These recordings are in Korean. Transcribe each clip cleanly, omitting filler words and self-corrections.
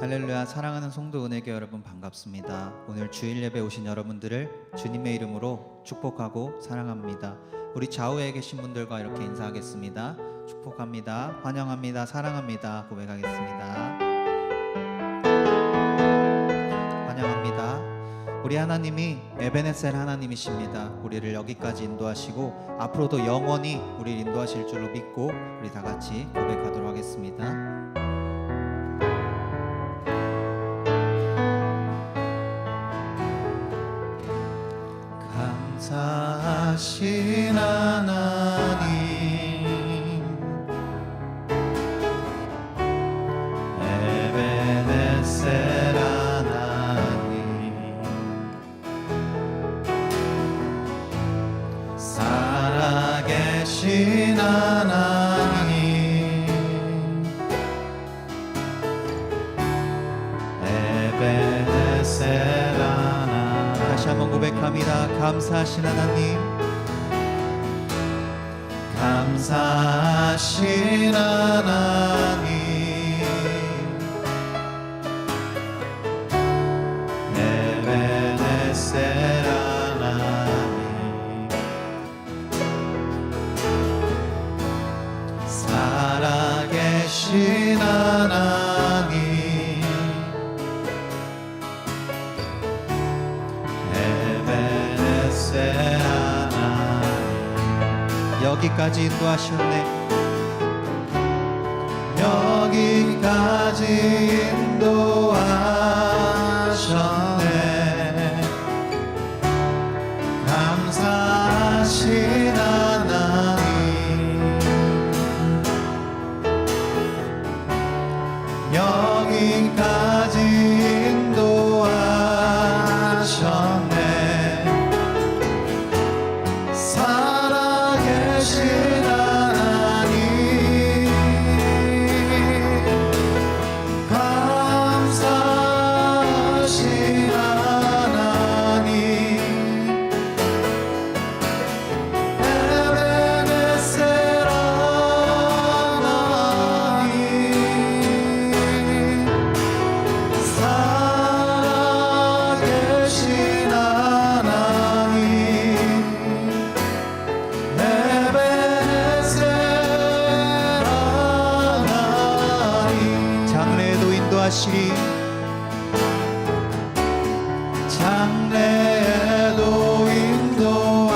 할렐루야. 사랑하는 성도 은혜교 여러분 반갑습니다. 오늘 주일 예배 오신 여러분들을 주님의 이름으로 축복하고 사랑합니다. 우리 좌우에 계신 분들과 이렇게 인사하겠습니다. 축복합니다. 환영합니다. 사랑합니다. 고백하겠습니다. 환영합니다. 우리 하나님이 에베네셀 하나님이십니다. 우리를 여기까지 인도하시고 앞으로도 영원히 우리를 인도하실 줄로 믿고 우리 다 같이 고백하도록 하겠습니다. 감사하신 하나님, 에베네셀 하나님, 살아계신 하나님, 에베네셀 다시 한번 고백합니다. 감사하신 하나님, 감사하신 하나님, 에베네셀 하나님, 살아계신 하나님, 여기까지 인도하셨네. 여기까지 인도하셨네. 감사하신 하나님, 여기까지 인도하셨네. 장래에도 인도하시리.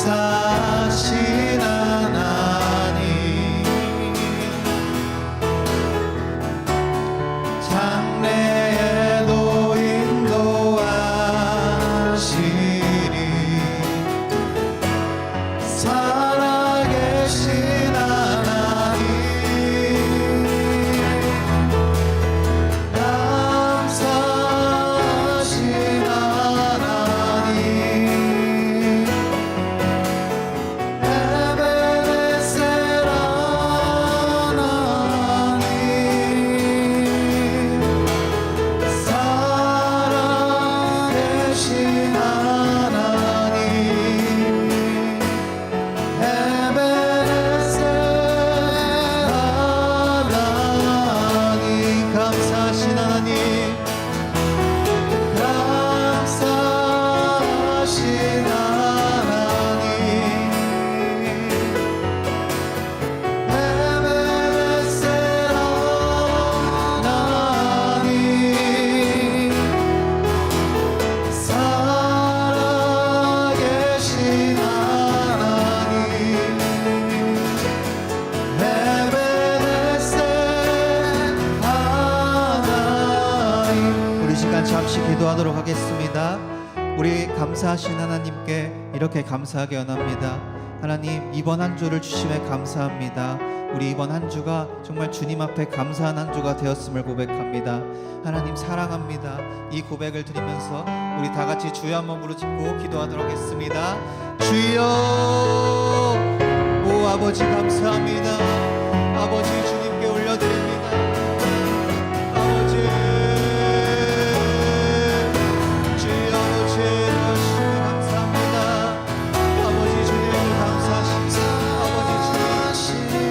감사하신 하나님, 장래에도 인도하시리. 살아계신 잠시 기도하도록 하겠습니다. 우리 감사하신 하나님께 이렇게 감사하게 원합니다. 하나님, 이번 한 주를 주심에 감사합니다. 우리 이번 한 주가 정말 주님 앞에 감사한 한 주가 되었음을 고백합니다. 하나님 사랑합니다. 이 고백을 드리면서 우리 다 같이 주여 한번 부르짖고 기도하도록 하겠습니다. 주여, 오 아버지 감사합니다. 아버지 주님께 올려드립니다. 감사합니다. 아버지 주님 감사하십니다. 아버지 주님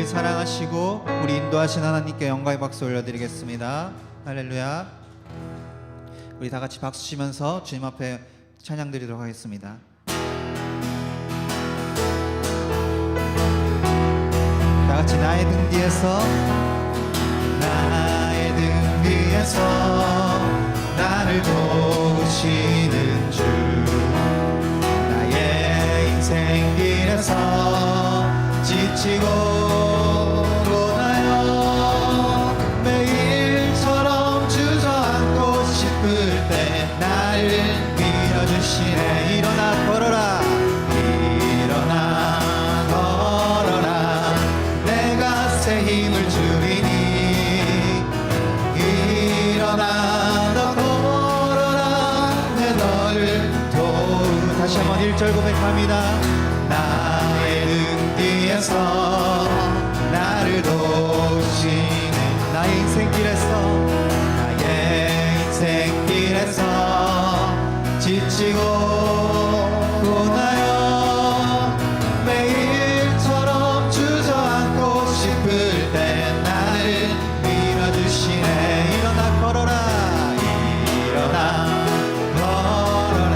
사랑하시고 우리 인도하신 하나님께 영광의 박수 올려드리겠습니다. 할렐루야. 우리 다 같이 박수 치면서 주님 앞에 찬양 드리도록 하겠습니다. 다 같이 나의 등 뒤에서, 나의 등 뒤에서 나를 도우시는 주, 나의 인생 길에서 지치고 고나여 매일처럼 주저앉고 싶을 때 나를 밀어주시네. 일어나 걸어라, 일어나 걸어라, 내가 새 힘을 주리니. 일어나 너 걸어라, 내 너를 도우. 다시 한번 1절 고백합니다. 나의 등 뒤에서 나를 도우시는, 나의 인생길에서, 나의 인생길에서 지치고 고나여 매일처럼 주저앉고 싶을 때 나를 밀어주시네. 일어나 걸어라, 일어나 걸어라,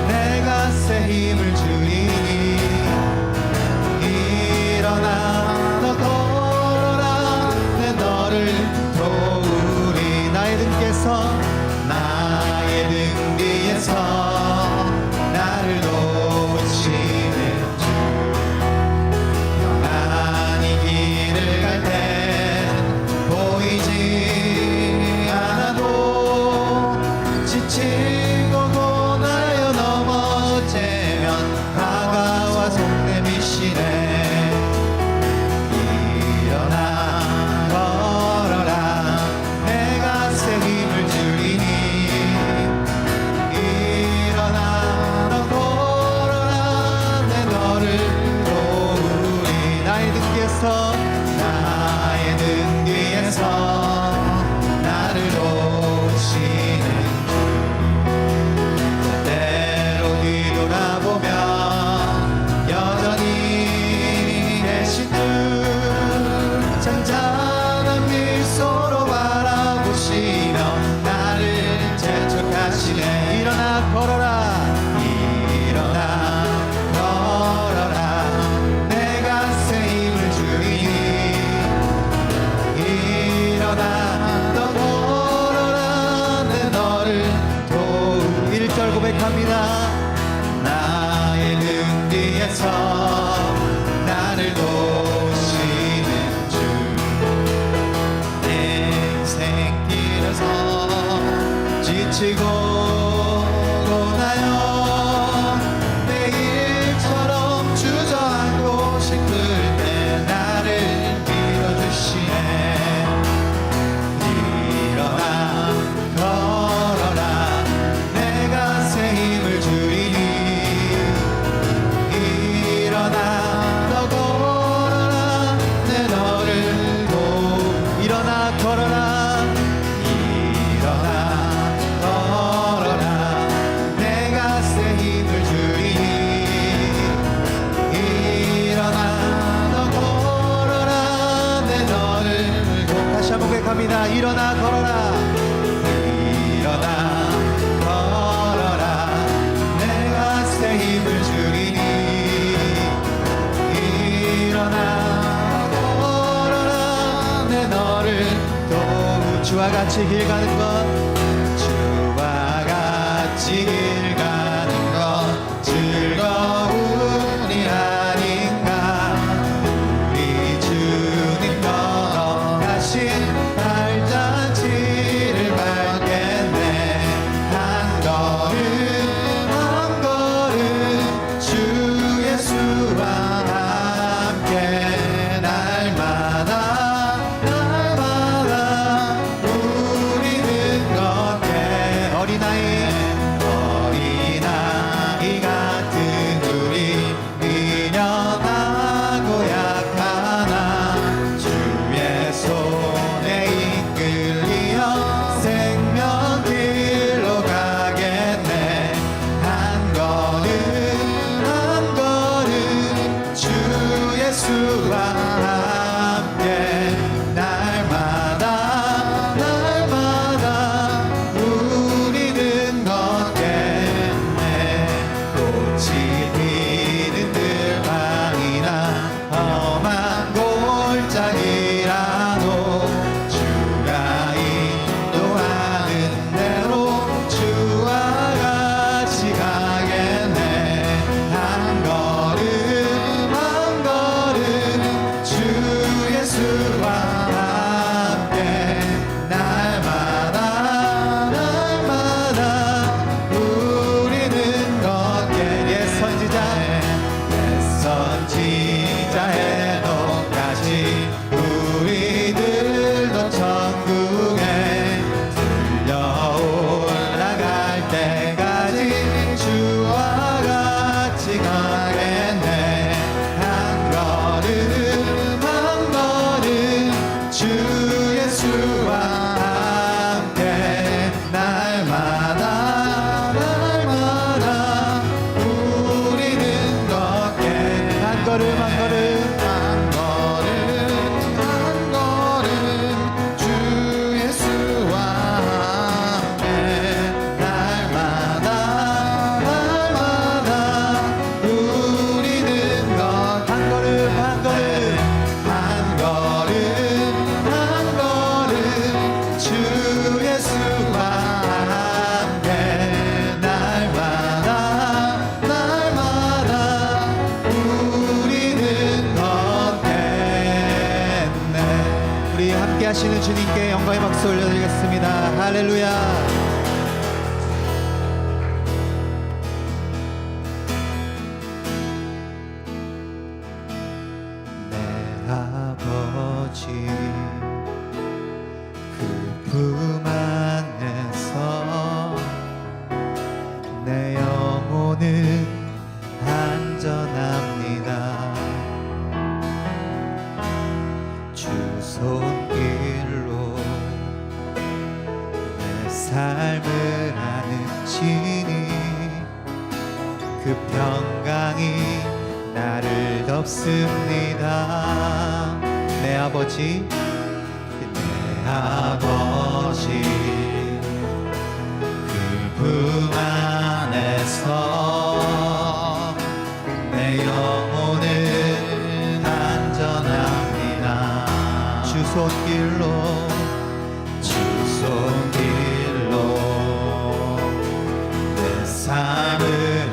내가 새 힘을 주리니. 일어나 너 걸어라, 내 너를 도우리. 나의 등께서, 나의 등 뒤에서 나를 도우시는 주, 평안히 길을 갈 땐 보이지 않아도 지치고 고나여 넘어지면 다가와 손 내미시네. 일어나 걸어라, 내가 새 힘을 주리니. 일어나 너 걸어라, 내 너를 도우리. 나의 등 뒤에서, 나의 등 뒤에서 나를 도우시는 주, 때로 뒤돌아보면 여전히 계신 주, 잔잔한 미소로 바라보시며 나를 재촉하시네. 일어나 걸어라, 일어나 걸어라, 내가 새 힘을 주리니. 일어나 너 걸어라, 내 너를 도우. 1절 고백합니다. 나의 등 뒤에서 나를 도우시는 주, 내 인생길에서 지치고 고나여 매일처럼 주저앉고 싶을 때 나를 밀어주시네. 일어나 걸어라, 내가 새 힘을 주리니. 일어나 너 걸어라, 내 너를 도우. 일어나 걸어라, 일어나 걸어라, 내가 새 힘을 주리니. 일어나 너 걸어라, 내 너를 도우. 다시 한번 고백합니다. 일어나 걸어라, 일어나 걸어라, 내가 새 힘을 주리니. 일어나 걸어라, 내 너를 도우. 주와 같이 길 가는 것, 주와 같이 길 가는 것 즐거움이 아닌가. 우리 주님 걸어가신 발자취를 밟겠네. 한 걸음 한 걸음 주 예수와 함께 날마다 날마다 우리는 걷게. 어린아이 한 걸음 한 걸음 한 걸음 주 예수와 함께 날마다 누리는 것 한 걸음 한 걸음 한 걸음 주 예수와 함께 날마다 우리는 걷겠네. 우리 함께 하시는 주님께 영광의 박수 올려드리겠습니다. 할렐루야. 내 아버지 그 품 안에서 내 영혼은 안전합니다. 주 손길로 내 삶을 아는지니 그 평강이 나를 덮습니다. 내 아버지 그 품 안에서 내 영혼은 안전합니다. 주 손길로 내 삶을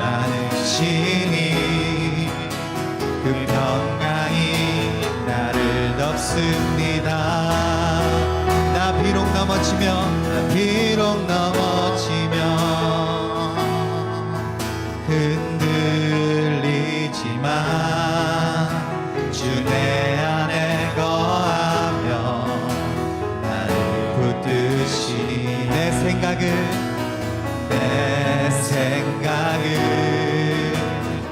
아시니 그 평강이 나를 덮습니다. 나 비록 넘어지면 흔들리지만 주 내 안에 거하며 나를 붙드시니 내 생각을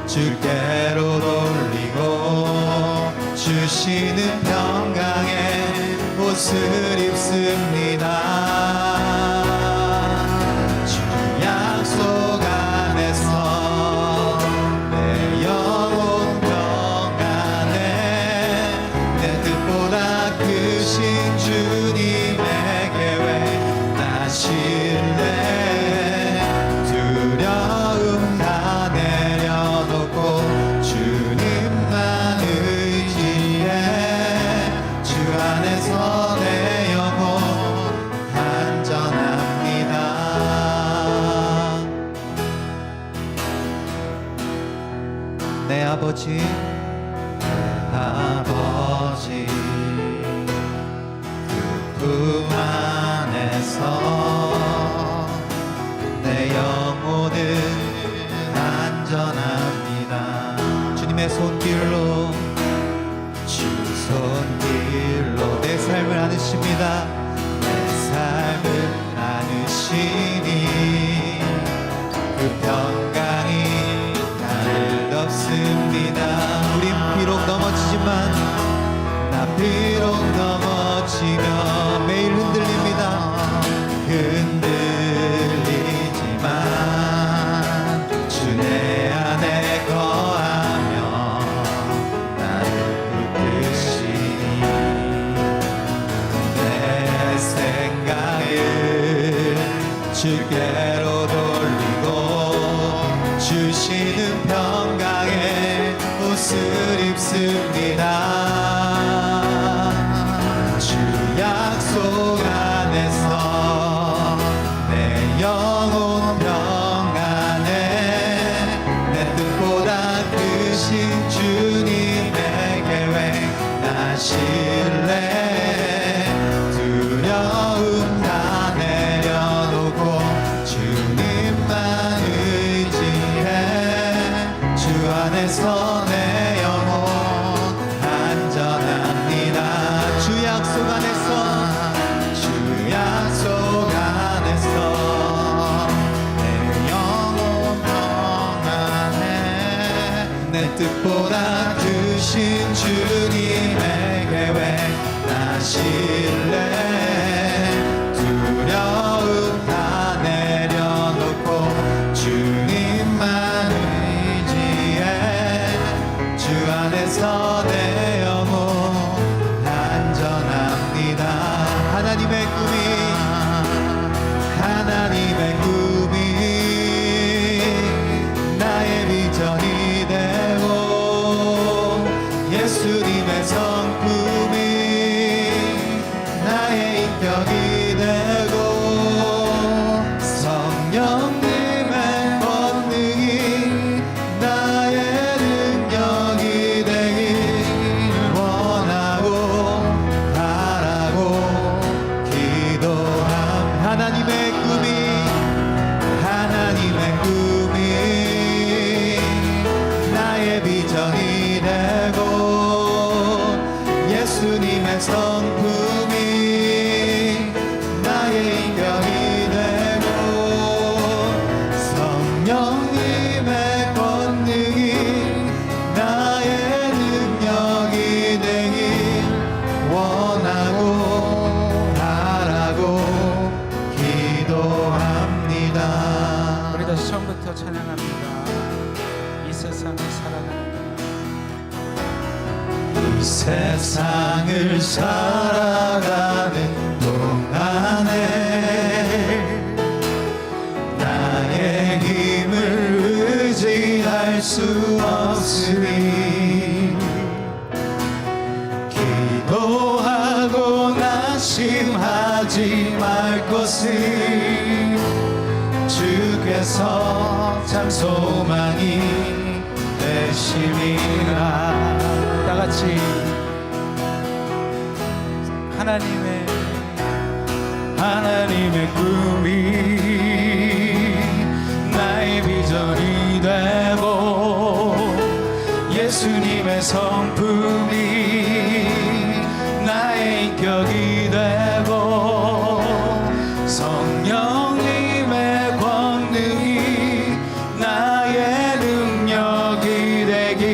주께로 돌리고 주시는 평강의 옷을 입습니다. 주 약속 안에서 내 영혼 평안해. 내 뜻보다 크신 주님의 계획 나 신뢰. 두려움 다 내려놓고 주님만 의지해. 주 안에서 내 영혼 안전합니다. 내 아버지 그 품 안에서 내 영혼은 안전합니다. 주님의 손길로 내 삶을 아느십니다. 내 삶을 아느시니 그 평강이 나를 덮습니다. 우린 비록 넘어지지만 매일 흔들립니다. 흔들리지만 주 내 안에 거하며 나를 붙드시니 내 생각을 주께로 돌리고 주시는 평강의 옷을 입습니다. 주 약속 안에서 내 영혼 평안해. 내 뜻보다 크신 주님의 계획 나 신뢰. 두려움 다 내려놓고 주님만 의지해. 주 안에서 내 영혼 안전합니다. 주 약속 안에서 내 영혼 평안해. 내 뜻보다 크신 주님의 계획 나 신뢰. 두려움 다 내려놓고 주님만 의지해. 주 안에서 내 영혼 안전합니다. 하나님의 꿈이 나의 비전이 되고 예수님의 성품이 나의 인격이 되고 성령님의 권능이 나의 능력이 되길 원하고 바라고 기도함. 하나님의 꿈이 나의 비전이 되고 예수님의 성품이 나의 인격이 되고 성령님의 권능이 나의 능력이 되길 원하고 바라고 기도합니다. 우리 다시 처음부터 찬양합니다. 이 세상을 살아가는 이 세상을 살아가는 동안에 나의 힘을 의지할 수 없으니 기도하고 낙심하지 말 것을 주께서 참 소망이 되심이라. 다 같이 하나님의 꿈이 나의 비전이 되고 예수님의 성품이 나의 인격이 되고 성령님의 권능이 나의 능력이 되길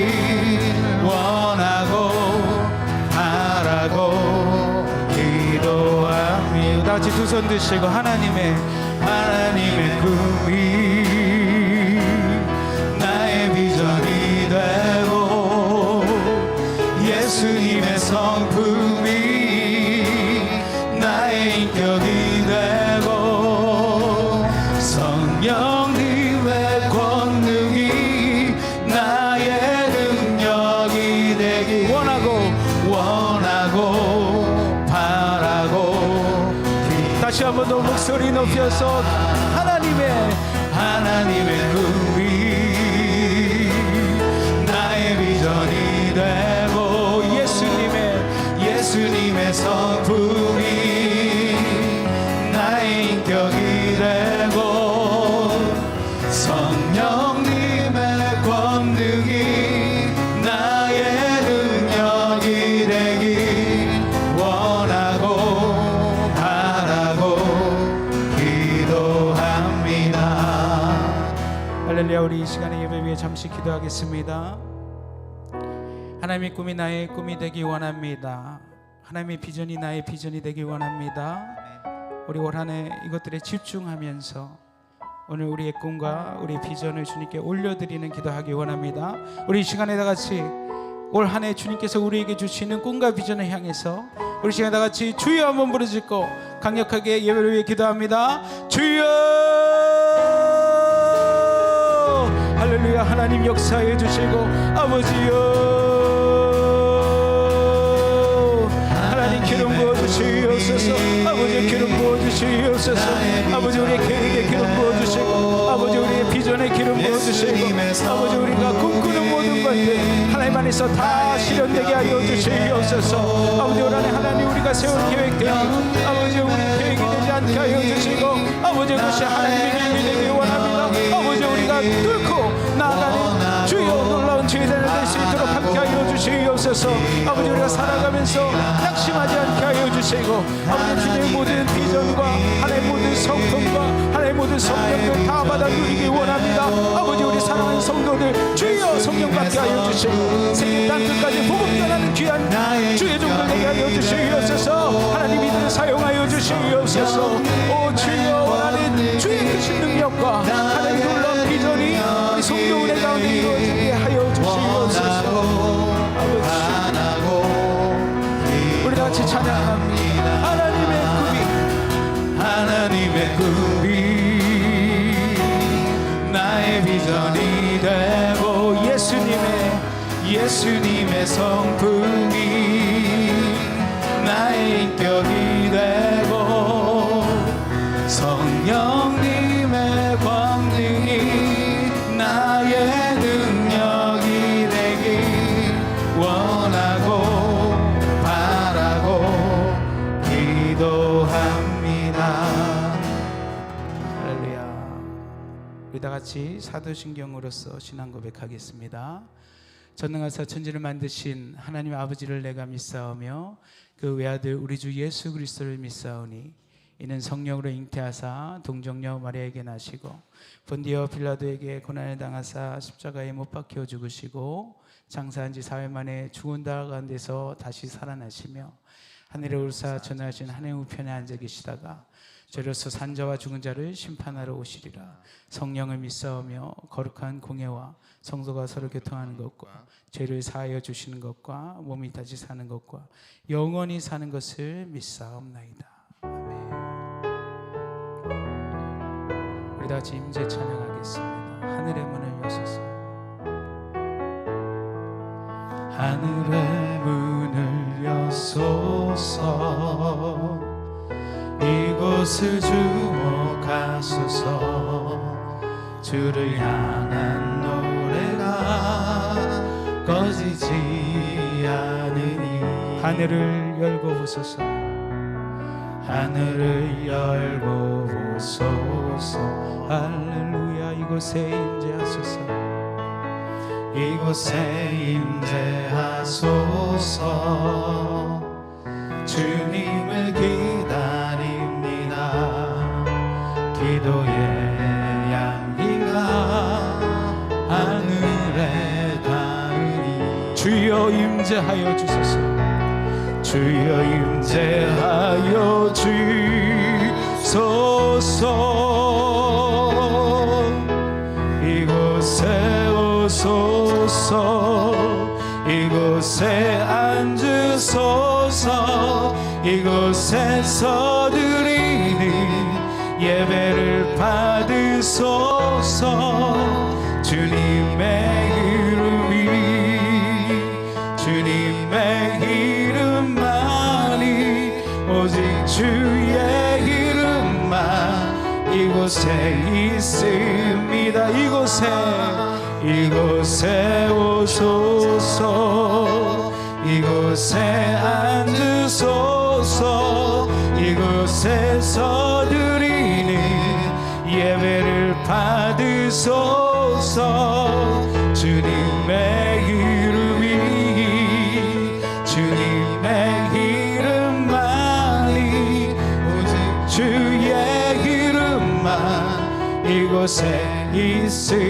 원하고 바라고 기도합니다. 다 같이 두 손 드시고 하나님의 꿈이 나의 비전이 되고 예수님의 성품이 나의 인격이 되고 성령님의 권능이 나의 능력이 되길 원하고 바라고. 다시 한번 더 목소리 높여서 하나님의 꿈이 나의 비전이 되고 예수님의 성품이 나의 인격이 되고 성령님의 권능이 나의 능력이 되길 원하고 바라고 기도합니다. 할렐루야. 우리 이 시간에 예배 위에 잠시 기도하겠습니다. 하나님의 꿈이 나의 꿈이 되기 원합니다. 하나님의 비전이 나의 비전이 되기 원합니다. 우리 올 한 해 이것들에 집중하면서 오늘 우리의 꿈과 우리의 비전을 주님께 올려드리는 기도하기 원합니다. 우리 이 시간에 다 같이 올 한 해 주님께서 우리에게 주시는 꿈과 비전을 향해서 우리 시간에 다 같이 주여 한번 부르짖고 강력하게 예배를 위해 기도합니다. 주여! 할렐루야. 하나님 역사해 주시고 아버지여 하나님 기름 부어주시옵소서. 아버지 기름 부어주시옵소서. 아버지 우리의 계획에 기름 부어주시고 아버지 우리의 비전에 기름 부어주시고 아버지 우리가 꿈꾸는 모든 것들 하나님 안에서 다 실현되게 하여 주시옵소서. 아버지 올 한해 하나님 우리가 세운 계획들이 아버지 우리 계획이 되지 않게 하여 주시고 아버지 그것이 하나님의 계획이 되기 원합니다. 아버지 우리가 뚫고 나아가는 주여 놀라운 주의자를 될 수 있도록 함께 하여 주시옵소서. 아버지 우리가 살아가면서 낙심하지 않게 하여 주시고 아버지 주님의 모든 비전과 하나님의 모든 성품과 하나님의 모든 성령을 다 받아 누리기 원합니다. 아버지 우리 사랑하는 성도들 주여 성령 받게 하여 주시고 세계 땅끝까지 복음 전하는 귀한 주의 종들 되게 하여 주시옵소서. 하나님 이들을 사용하여 주시옵소서. 오 주여 원하는 주의 크신 능력과 하나님 놀라운 비전이 우리 성도 은혜 가운데 이루어지게 하여 주시옵소서. 찬양합니다. 하나님의 꿈이 나의 비전이 되고 예수님의 성품이 나의 인격이 되고 성령님의 권능이 나의 능력이 되길 원하고 바라고 기도합니다. 할렐루야. 우리 다 같이 사도신경으로서 신앙 고백하겠습니다. 전능하사 천지를 만드신 하나님 아버지를 내가 믿사오며 그 외아들 우리 주 예수 그리스도를 믿사오니 이는 성령으로 잉태하사 동정녀 마리아에게 나시고 본디오 빌라도에게 고난을 당하사 십자가에 못 박혀 죽으시고 장사한 지 4일 만에 죽은 자 가운데서 다시 살아나시며 하늘에 오르사 전하신 하나님 우편에 앉아 계시다가 저로서 산자와 죽은 자를 심판하러 오시리라. 성령을 믿사오며 거룩한 공예와 성도가 서로 교통하는 것과 죄를 사하여 주시는 것과 몸이 다시 사는 것과 영원히 사는 것을 믿사옵나이다. 아멘. 우리 다 같이 임재 찬양하겠습니다. 하늘의 문을 여소서. 하늘의 문을 여소서 이곳을 주목하소서 주를 향한 노래가 꺼지지 않으니 하늘을 열고 보소서. 하늘을 열고 보소서 할렐루야. 이곳에 임재하소서. 이곳에 임재하소서 주님을 기다립니다. 기도의 향기가 하늘에 닿으니 주여 임재하여 주소서. 주여 임재하여 주소서 이곳에 오소서 이곳에 앉으소서 이곳에서 드리는 예배를 받으소서 주님의 주님의 이름만이 오직 주의 이름만 이곳에 있습니다. 이곳에 오소서 이곳에 앉으소서 이곳에서 드리는 예배를 받으소서 주님의 이름만이 오직 주의 이름만 이곳에 있습니다.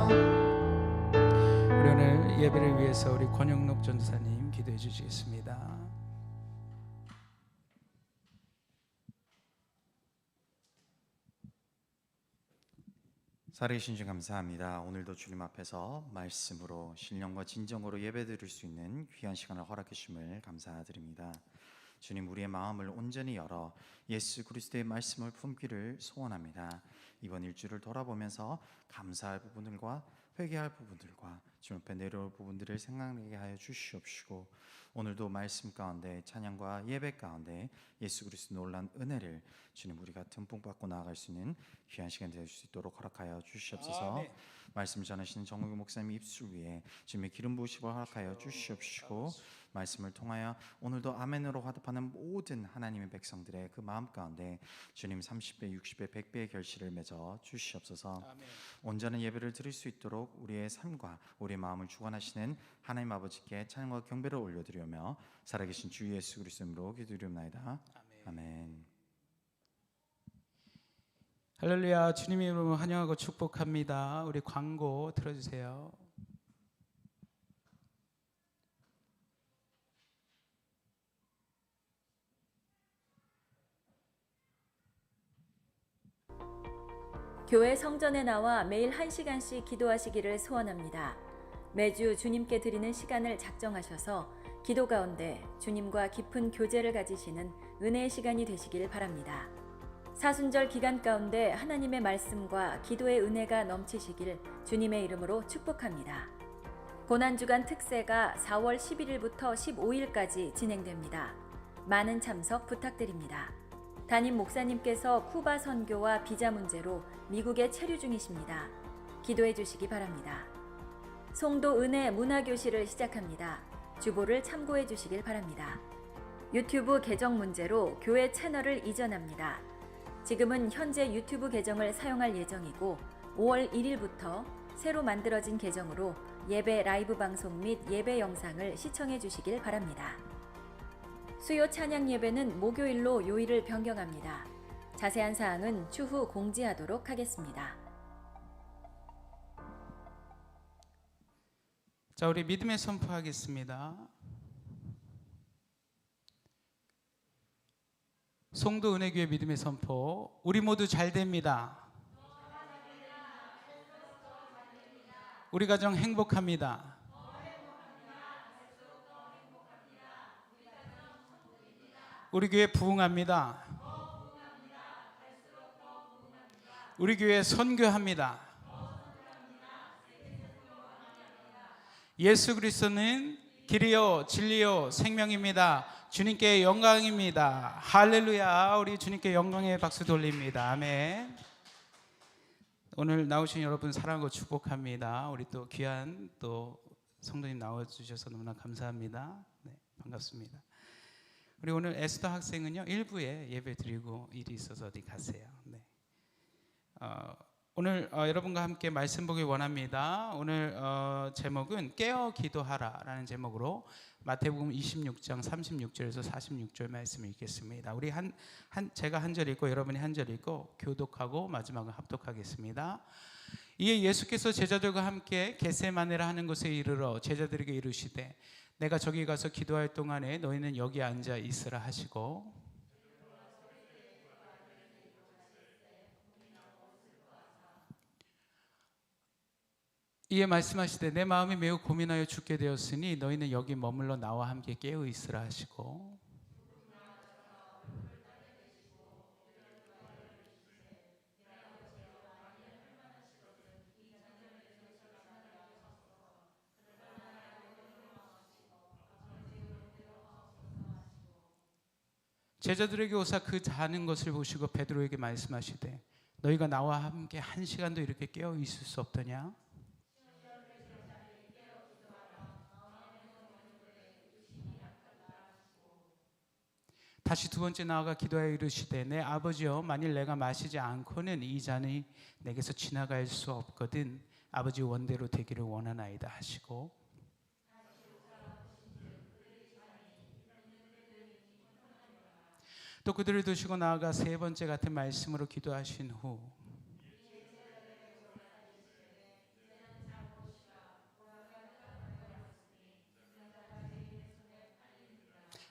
우리 오늘 예배를 위해서 우리 권영록 전도사님 기도해 주시겠습니다. 살아계신 주 감사합니다. 오늘도 주님 앞에서 말씀으로 신령과 진정으로 예배드릴 수 있는 귀한 시간을 허락해 주심을 감사드립니다. 주님, 우리의 마음을 온전히 열어 예수 그리스도의 말씀을 품기를 소원합니다. 이번 일주를 돌아보면서 감사할 부분들과 회개할 부분들과 주님 앞에 내려올 부분들을 생각나게 하여 주시옵시고, 오늘도 말씀 가운데 찬양과 예배 가운데 예수 그리스도 놀란 은혜를 주님 우리가 듬뿍 받고 나아갈 수 있는 귀한 시간 될 수 있도록 허락하여 주시옵소서. 아멘. 말씀 전하시는 정우규 목사님 입술 위에 주님의 기름 부으심을 허락하여 주시옵시고, 말씀을 통하여 오늘도 아멘으로 화답하는 모든 하나님의 백성들의 그 마음 가운데 주님 30배, 60배, 100배의 결실을 맺어 주시옵소서. 아멘. 온전한 예배를 드릴 수 있도록 우리의 삶과 우리의 마음을 주관하시는 하나님 아버지께 찬양과 경배를 올려드리며 살아계신 주 예수 그리스도로 기도드리옵나이다. 아멘. 할렐루야. 주님의 이름으로 환영하고 축복합니다. 우리 광고 틀어주세요. 교회 성전에 나와 매일 1시간씩 기도하시기를 소원합니다. 매주 주님께 드리는 시간을 작정하셔서 기도 가운데 주님과 깊은 교제를 가지시는 은혜의 시간이 되시길 바랍니다. 사순절 기간 가운데 하나님의 말씀과 기도의 은혜가 넘치시길 주님의 이름으로 축복합니다. 고난주간 특세가 4월 11일부터 15일까지 진행됩니다. 많은 참석 부탁드립니다. 담임 목사님께서 쿠바 선교와 비자 문제로 미국에 체류 중이십니다. 기도해 주시기 바랍니다. 송도 은혜 문화교실을 시작합니다. 주보를 참고해 주시길 바랍니다. 유튜브 계정 문제로 교회 채널을 이전합니다. 지금은 현재 유튜브 계정을 사용할 예정이고 5월 1일부터 새로 만들어진 계정으로 예배 라이브 방송 및 예배 영상을 시청해 주시길 바랍니다. 수요 찬양 예배는 목요일로 요일을 변경합니다. 자세한 사항은 추후 공지하도록 하겠습니다. 자, 우리 믿음의 선포하겠습니다. 송도 은혜교회 믿음의 선포. 우리 모두 잘 됩니다. 우리 가정 행복합니다. 우리 교회 부흥합니다. 우리 교회 선교합니다. 예수 그리스도는 길이요 진리요 생명입니다. 주님께 영광입니다. 할렐루야. 우리 주님께 영광의 박수 돌립니다. 아멘. 오늘 나오신 여러분 사랑하고 축복합니다. 우리 또 귀한 또 성도님 나와주셔서 너무나 감사합니다. 네, 반갑습니다. 우리 오늘 에스더 학생은요 1부에 예배 드리고 일이 있어서 어디 가세요. 네. 오늘 여러분과 함께 말씀 보기 원합니다. 오늘 제목은 깨어 기도하라라는 제목으로 마태복음 26장 36절에서 46절 말씀을 읽겠습니다. 우리 제가 한 절 읽고 여러분이 한 절 읽고 교독하고 마지막은 합독하겠습니다. 이에 예수께서 제자들과 함께 겟세마네라 하는 곳에 이르러 제자들에게 이르시되 내가 저기 가서 기도할 동안에 너희는 여기 앉아 있으라 하시고 이에 말씀하시되 내 마음이 매우 고민하여 죽게 되었으니 너희는 여기 머물러 나와 함께 깨어 있으라 하시고 제자들에게 오사 그 자는 것을 보시고 베드로에게 말씀하시되 너희가 나와 함께 한 시간도 이렇게 깨어 있을 수 없더냐? 다시 두 번째 나아가 기도하여 이르시되 내 아버지여 만일 내가 마시지 않고는 이 잔이 내게서 지나갈 수 없거든 아버지 원대로 되기를 원하나이다 하시고 또 그들을 두시고 나아가 세 번째 같은 말씀으로 기도하신 후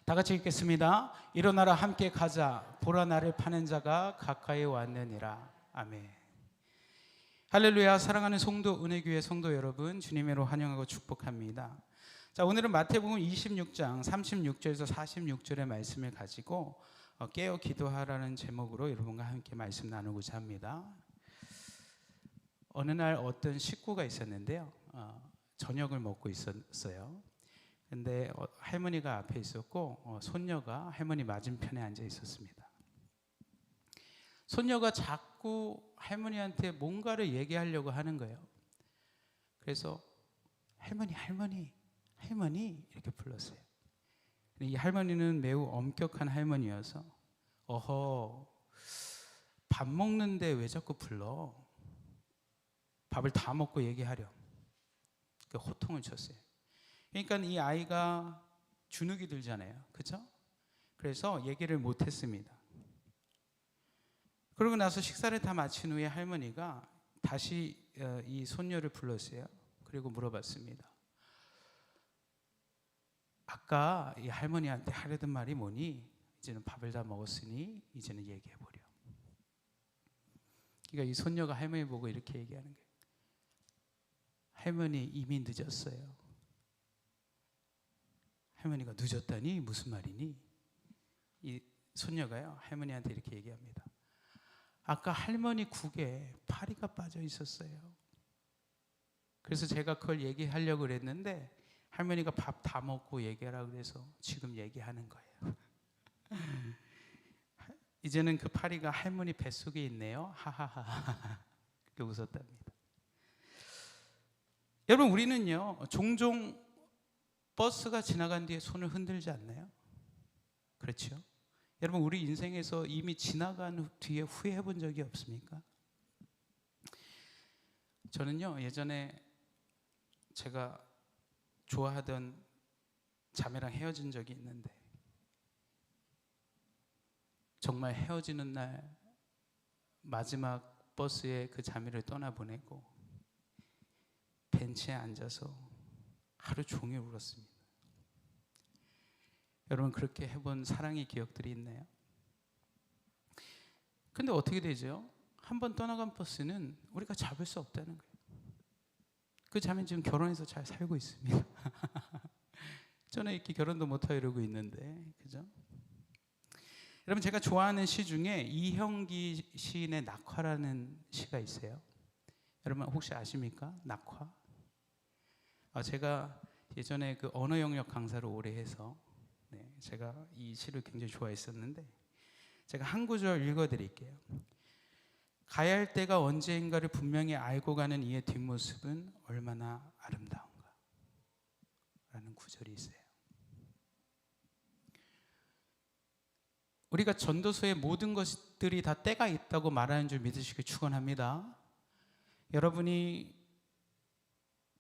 다 같이 읽겠습니다. 일어나라 함께 가자 보라 나를 파는 자가 가까이 왔느니라. 아멘. 할렐루야. 사랑하는 송도 은혜교회 성도 여러분 주님으로 환영하고 축복합니다. 자, 오늘은 마태복음 26장 36절에서 46절의 말씀을 가지고 깨어 기도하라는 제목으로 여러분과 함께 말씀 나누고자 합니다. 어느 날 어떤 식구가 있었는데요. 저녁을 먹고 있었어요. 근데 할머니가 앞에 있었고 손녀가 할머니 맞은편에 앉아 있었습니다. 손녀가 자꾸 할머니한테 뭔가를 얘기하려고 하는 거예요. 그래서 할머니 이렇게 불렀어요. 이 할머니는 매우 엄격한 할머니여서 어허 밥 먹는데 왜 자꾸 불러? 밥을 다 먹고 얘기하렴. 그 호통을 쳤어요. 그러니까 이 아이가 주눅이 들잖아요. 그렇죠? 그래서 얘기를 못했습니다. 그러고 나서 식사를 다 마친 후에 할머니가 다시 이 손녀를 불렀어요. 그리고 물어봤습니다. 아까 이 할머니한테 하려던 말이 뭐니? 이제는 밥을 다 먹었으니 이제는 얘기해보렴. 그러니까 이 손녀가 할머니 보고 이렇게 얘기하는 거예요. 할머니 이미 늦었어요. 할머니가 늦었다니 무슨 말이니? 이 손녀가요 할머니한테 이렇게 얘기합니다. 아까 할머니 국에 파리가 빠져 있었어요. 그래서 제가 그걸 얘기하려고 그랬는데 할머니가 밥 다 먹고 얘기하라 그래서 지금 얘기하는 거예요. 이제는 그 파리가 할머니 뱃속에 있네요. 하하하. 그렇게 웃었답니다. 여러분, 우리는요 종종 버스가 지나간 뒤에 손을 흔들지 않나요? 그렇죠? 여러분, 우리 인생에서 이미 지나간 뒤에 후회해 본 적이 없습니까? 저는요 예전에 제가 좋아하던 자매랑 헤어진 적이 있는데 정말 헤어지는 날 마지막 버스에 그 자매를 떠나보내고 벤치에 앉아서 하루 종일 울었습니다. 여러분, 그렇게 해본 사랑의 기억들이 있나요? 근데 어떻게 되죠? 한번 떠나간 버스는 우리가 잡을 수 없다는 거예요. 그 자매는 지금 결혼해서 잘 살고 있습니다. 저는 이렇게 결혼도 못하고 이러고 있는데, 그죠? 여러분, 제가 좋아하는 시 중에 이형기 시인의 낙화라는 시가 있어요. 여러분 혹시 아십니까? 낙화. 제가 예전에 그 언어 영역 강사를 오래 해서 제가 이 시를 굉장히 좋아했었는데 제가 한 구절 읽어드릴게요. 가야 할 때가 언제인가를 분명히 알고 가는 이의 뒷모습은 얼마나 아름다운가 라는 구절이 있어요. 우리가 전도서의 모든 것들이 다 때가 있다고 말하는 줄 믿으시길 축원합니다. 여러분이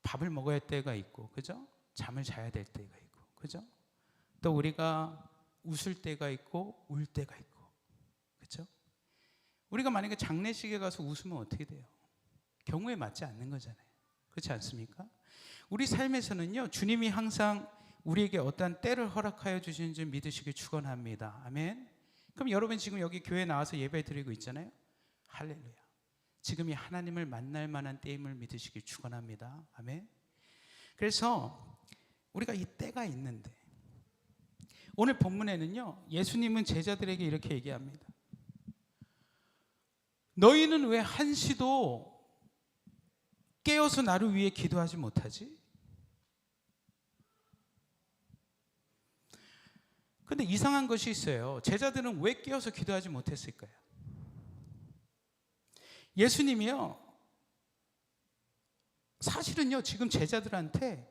밥을 먹어야 할 때가 있고, 그죠? 잠을 자야 될 때가 있고, 그죠? 또 우리가 웃을 때가 있고 울 때가 있고, 그죠? 우리가 만약에 장례식에 가서 웃으면 어떻게 돼요? 경우에 맞지 않는 거잖아요. 그렇지 않습니까? 우리 삶에서는요 주님이 항상 우리에게 어떠한 때를 허락하여 주시는 줄 믿으시길 축원합니다. 아멘. 그럼 여러분 지금 여기 교회 나와서 예배 드리고 있잖아요. 할렐루야. 지금이 하나님을 만날 만한 때임을 믿으시길 축원합니다. 아멘. 그래서 우리가 이 때가 있는데 오늘 본문에는요 예수님은 제자들에게 이렇게 얘기합니다. 너희는 왜 한시도 깨어서 나를 위해 기도하지 못하지? 근데 이상한 것이 있어요. 제자들은 왜 깨어서 기도하지 못했을까요? 예수님이요 사실은요 지금 제자들한테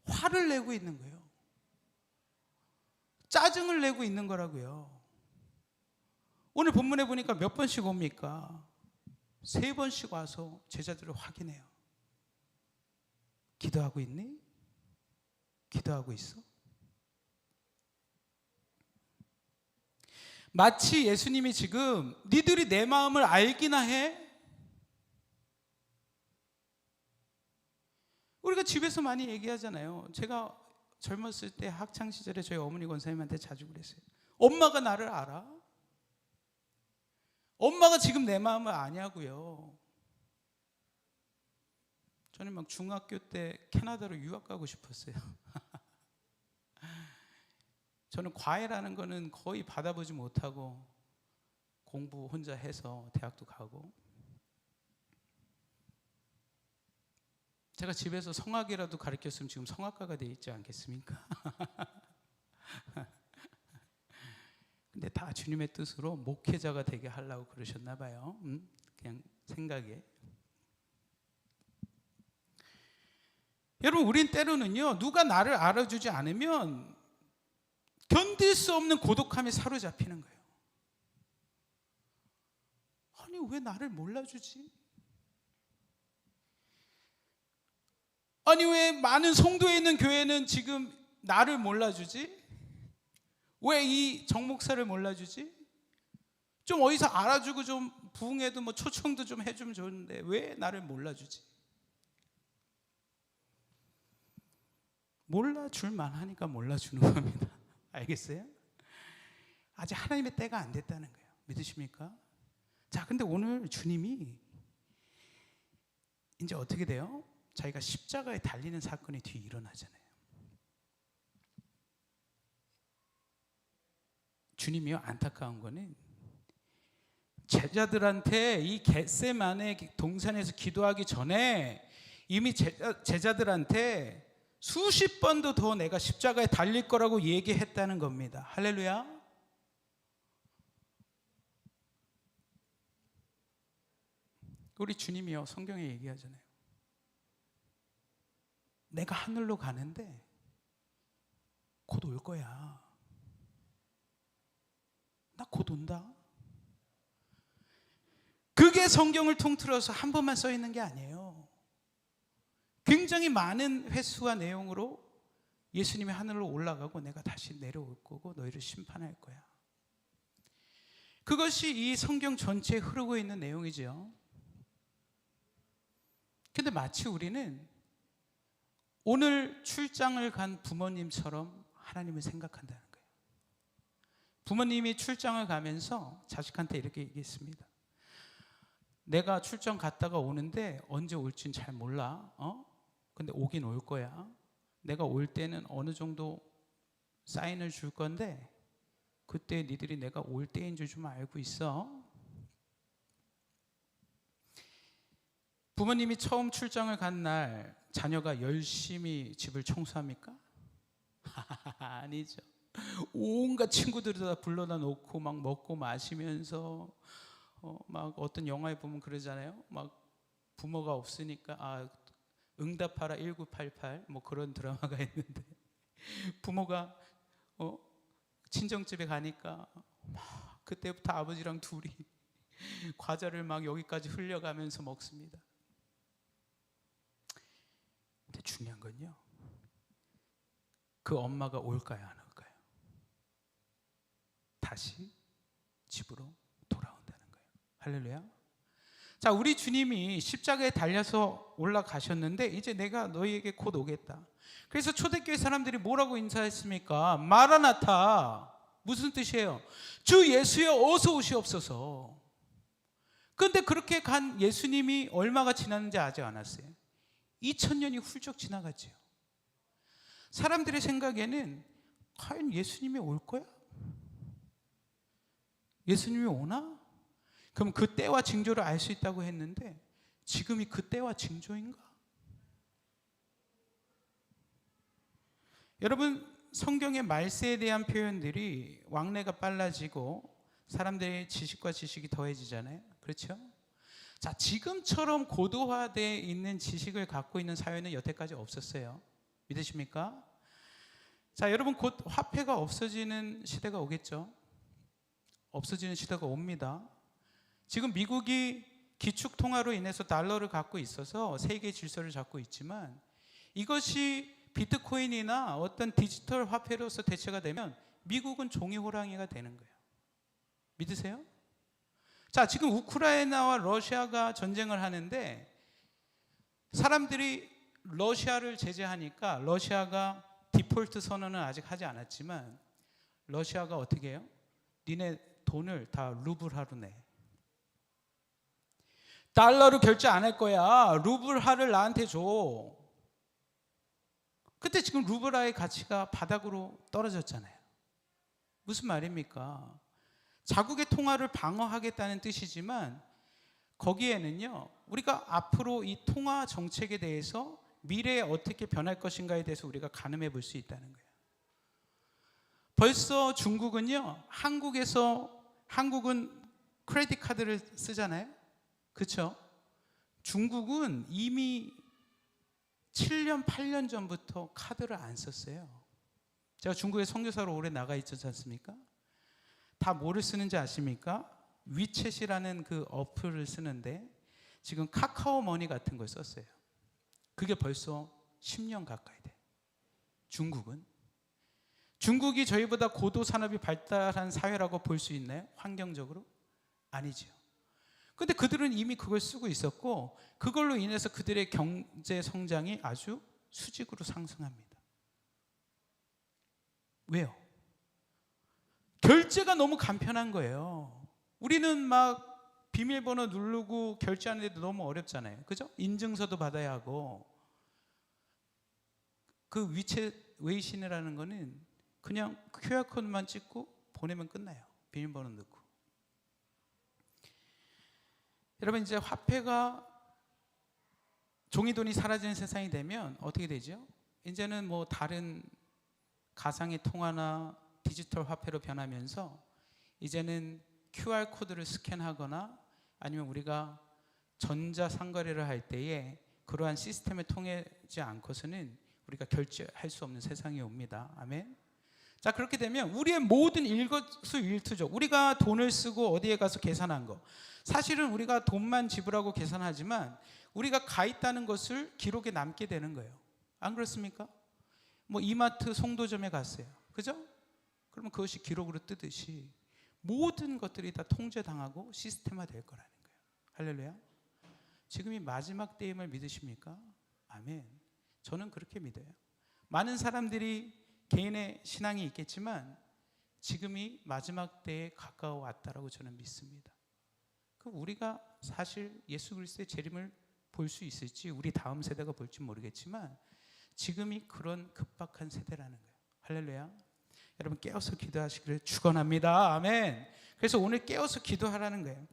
화를 내고 있는 거예요. 짜증을 내고 있는 거라고요. 오늘 본문에 보니까 몇 번씩 옵니까? 3번씩 와서 제자들을 확인해요. 기도하고 있니? 기도하고 있어? 마치 예수님이 지금 니들이 내 마음을 알기나 해? 우리가 집에서 많이 얘기하잖아요. 제가 젊었을 때 학창시절에 저희 어머니 권사님한테 자주 그랬어요. 엄마가 나를 알아? 엄마가 지금 내 마음을 아냐고요. 저는 막 중학교 때 캐나다로 유학 가고 싶었어요. 저는 과외라는 거는 거의 받아보지 못하고 공부 혼자 해서 대학도 가고 제가 집에서 성악이라도 가르쳤으면 지금 성악가가 돼 있지 않겠습니까? 근데 다 주님의 뜻으로 목회자가 되게 하려고 그러셨나 봐요. 그냥 생각에. 여러분 우린 때로는요 누가 나를 알아주지 않으면 견딜 수 없는 고독함에 사로잡히는 거예요. 아니 왜 나를 몰라주지? 아니 왜 많은 성도에 있는 교회는 지금 나를 몰라주지? 왜 이 정목사를 몰라주지? 좀 어디서 알아주고 좀 부흥회도 뭐 초청도 좀 해주면 좋은데 왜 나를 몰라주지? 몰라줄만 하니까 몰라주는 겁니다. 알겠어요? 아직 하나님의 때가 안 됐다는 거예요. 믿으십니까? 자, 근데 오늘 주님이 이제 어떻게 돼요? 자기가 십자가에 달리는 사건이 뒤에 일어나잖아요. 주님이요, 안타까운 거는 제자들한테 이 겟세마네 동산에서 기도하기 전에 이미 제자들한테 수십 번도 더 내가 십자가에 달릴 거라고 얘기했다는 겁니다. 할렐루야. 우리 주님이요, 성경에 얘기하잖아요. 내가 하늘로 가는데 곧 올 거야. 나 곧 온다. 그게 성경을 통틀어서 한 번만 써 있는 게 아니에요. 굉장히 많은 횟수와 내용으로 예수님이 하늘로 올라가고 내가 다시 내려올 거고 너희를 심판할 거야. 그것이 이 성경 전체에 흐르고 있는 내용이죠. 근데 마치 우리는 오늘 출장을 간 부모님처럼 하나님을 생각한다는 거예요. 부모님이 출장을 가면서 자식한테 이렇게 얘기했습니다. 내가 출장 갔다가 오는데 언제 올진 잘 몰라. 근데 오긴 올 거야. 내가 올 때는 어느 정도 사인을 줄 건데 그때 니들이 내가 올 때인 줄 좀 알고 있어. 부모님이 처음 출장을 간 날 자녀가 열심히 집을 청소합니까? 아니죠. 온갖 친구들을 다 불러다 놓고 막 먹고 마시면서 막 어떤 영화에 보면 그러잖아요. 막 부모가 없으니까 응답하라 1988 뭐 그런 드라마가 있는데 부모가 친정집에 가니까 막 그때부터 아버지랑 둘이 과자를 막 여기까지 흘려가면서 먹습니다. 근데 중요한 건요, 그 엄마가 올까요 안 올까요? 다시 집으로 돌아온다는 거예요. 할렐루야. 자, 우리 주님이 십자가에 달려서 올라가셨는데 이제 내가 너희에게 곧 오겠다. 그래서 초대교회 사람들이 뭐라고 인사했습니까? 마라나타. 무슨 뜻이에요? 주 예수여 어서 오시옵소서. 그런데 그렇게 간 예수님이 얼마가 지났는지 아직 안 왔어요. 2000년이 훌쩍 지나갔죠. 사람들의 생각에는 과연 예수님이 올 거야? 예수님이 오나? 그럼 그 때와 징조를 알 수 있다고 했는데 지금이 그 때와 징조인가? 여러분, 성경의 말세에 대한 표현들이 왕래가 빨라지고 사람들의 지식과 지식이 더해지잖아요. 그렇죠? 자, 지금처럼 고도화되어 있는 지식을 갖고 있는 사회는 여태까지 없었어요. 믿으십니까? 자, 여러분, 곧 화폐가 없어지는 시대가 오겠죠? 없어지는 시대가 옵니다. 지금 미국이 기축통화로 인해서 달러를 갖고 있어서 세계 질서를 잡고 있지만 이것이 비트코인이나 어떤 디지털 화폐로서 대체가 되면 미국은 종이 호랑이가 되는 거예요. 믿으세요? 자, 지금 우크라이나와 러시아가 전쟁을 하는데 사람들이 러시아를 제재하니까 러시아가 디폴트 선언은 아직 하지 않았지만 러시아가 어떻게 해요? 니네 돈을 다 루블화로 내. 달러로 결제 안 할 거야. 루블화를 나한테 줘. 그때 지금 루블화의 가치가 바닥으로 떨어졌잖아요. 무슨 말입니까? 자국의 통화를 방어하겠다는 뜻이지만 거기에는요, 우리가 앞으로 이 통화 정책에 대해서 미래에 어떻게 변할 것인가에 대해서 우리가 가늠해 볼 수 있다는 거예요. 벌써 중국은요, 한국은 크레딧 카드를 쓰잖아요. 그렇죠? 중국은 이미 7년, 8년 전부터 카드를 안 썼어요. 제가 중국에 선교사로 오래 나가 있지 않습니까? 다 뭐를 쓰는지 아십니까? 위챗이라는 그 어플을 쓰는데 지금 카카오 머니 같은 걸 썼어요. 그게 벌써 10년 가까이 돼. 중국이 저희보다 고도 산업이 발달한 사회라고 볼 수 있나요? 환경적으로? 아니죠. 근데 그들은 이미 그걸 쓰고 있었고 그걸로 인해서 그들의 경제 성장이 아주 수직으로 상승합니다. 왜요? 결제가 너무 간편한 거예요. 우리는 막 비밀번호 누르고 결제하는데도 너무 어렵잖아요. 그죠? 인증서도 받아야 하고. 그 위챗 웨이신이라는 거는 그냥 QR코드만 찍고 보내면 끝나요. 비밀번호 넣고. 여러분, 이제 화폐가 종이돈이 사라지는 세상이 되면 어떻게 되죠? 이제는 뭐 다른 가상의 통화나 디지털 화폐로 변하면서 이제는 QR 코드를 스캔하거나 아니면 우리가 전자 상거래를 할 때에 그러한 시스템에 통하지 않고서는 우리가 결제할 수 없는 세상이 옵니다. 아멘. 자, 그렇게 되면 우리의 모든 일거수일투족, 우리가 돈을 쓰고 어디에 가서 계산한 거, 사실은 우리가 돈만 지불하고 계산하지만 우리가 가 있다는 것을 기록에 남게 되는 거예요. 안 그렇습니까? 뭐 이마트 송도점에 갔어요. 그죠? 그러면 그것이 기록으로 뜨듯이 모든 것들이 다 통제당하고 시스템화 될 거라는 거예요. 할렐루야. 지금이 마지막 때임을 믿으십니까? 아멘. 저는 그렇게 믿어요. 많은 사람들이 개인의 신앙이 있겠지만 지금이 마지막 때에 가까워 왔다라고 저는 믿습니다. 그럼 우리가 사실 예수 그리스도의 재림을 볼 수 있을지 우리 다음 세대가 볼지 모르겠지만 지금이 그런 급박한 세대라는 거예요. 할렐루야. 여러분 깨어서 기도하시기를 축원합니다. 아멘. 그래서 오늘 깨어서 기도하라는 거예요.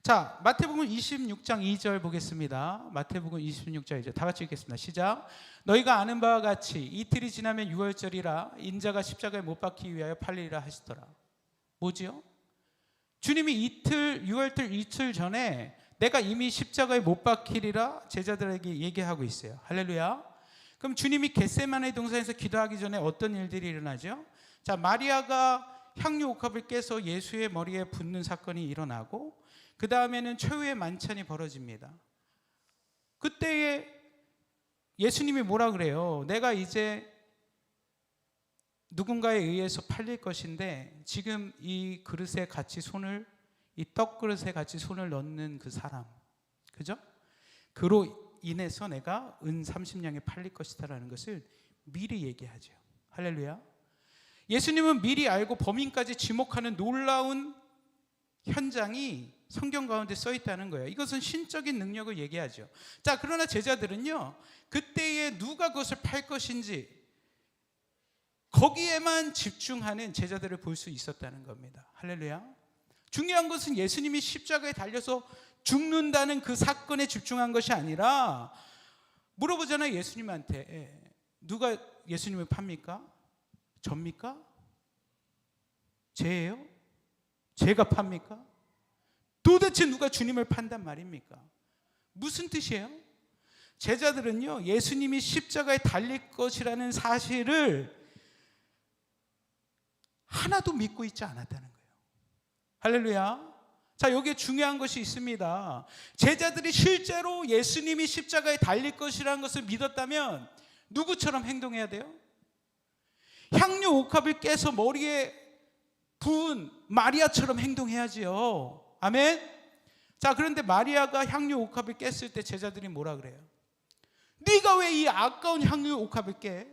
자, 마태복음 26장 2절 보겠습니다. 마태복음 26장 2절 다 같이 읽겠습니다. 시작. 너희가 아는 바와 같이 이틀이 지나면 유월절이라 인자가 십자가에 못 박히기 위하여 팔리리라 하시더라. 뭐지요? 주님이 유월절 이틀 전에 내가 이미 십자가에 못 박히리라 제자들에게 얘기하고 있어요. 할렐루야. 그럼 주님이 겟세마네 동산에서 기도하기 전에 어떤 일들이 일어나죠? 자, 마리아가 향유 옥합을 깨서 예수의 머리에 붓는 사건이 일어나고 그 다음에는 최후의 만찬이 벌어집니다. 그때에 예수님이 뭐라 그래요? 내가 이제 누군가에 의해서 팔릴 것인데 지금 이 그릇에 같이 이 떡그릇에 같이 손을 넣는 그 사람, 그죠? 그로 인해서 내가 은 30냥에 팔릴 것이다라는 것을 미리 얘기하죠. 할렐루야. 예수님은 미리 알고 범인까지 지목하는 놀라운 현장이 성경 가운데 써 있다는 거예요. 이것은 신적인 능력을 얘기하죠. 자, 그러나 제자들은요, 그때에 누가 그것을 팔 것인지 거기에만 집중하는 제자들을 볼 수 있었다는 겁니다. 할렐루야. 중요한 것은 예수님이 십자가에 달려서 죽는다는 그 사건에 집중한 것이 아니라 물어보잖아요. 예수님한테 누가 예수님을 팝니까? 접니까? 쟤예요? 제가 팝니까? 도대체 누가 주님을 판단 말입니까? 무슨 뜻이에요? 제자들은요, 예수님이 십자가에 달릴 것이라는 사실을 하나도 믿고 있지 않았다는 거예요. 할렐루야. 자, 여기에 중요한 것이 있습니다. 제자들이 실제로 예수님이 십자가에 달릴 것이라는 것을 믿었다면 누구처럼 행동해야 돼요? 향유 옥합을 깨서 머리에 부은 마리아처럼 행동해야지요. 아멘. 자, 그런데 마리아가 향유 옥합을 깼을 때 제자들이 뭐라 그래요? 네가 왜 이 아까운 향유 옥합을 깨?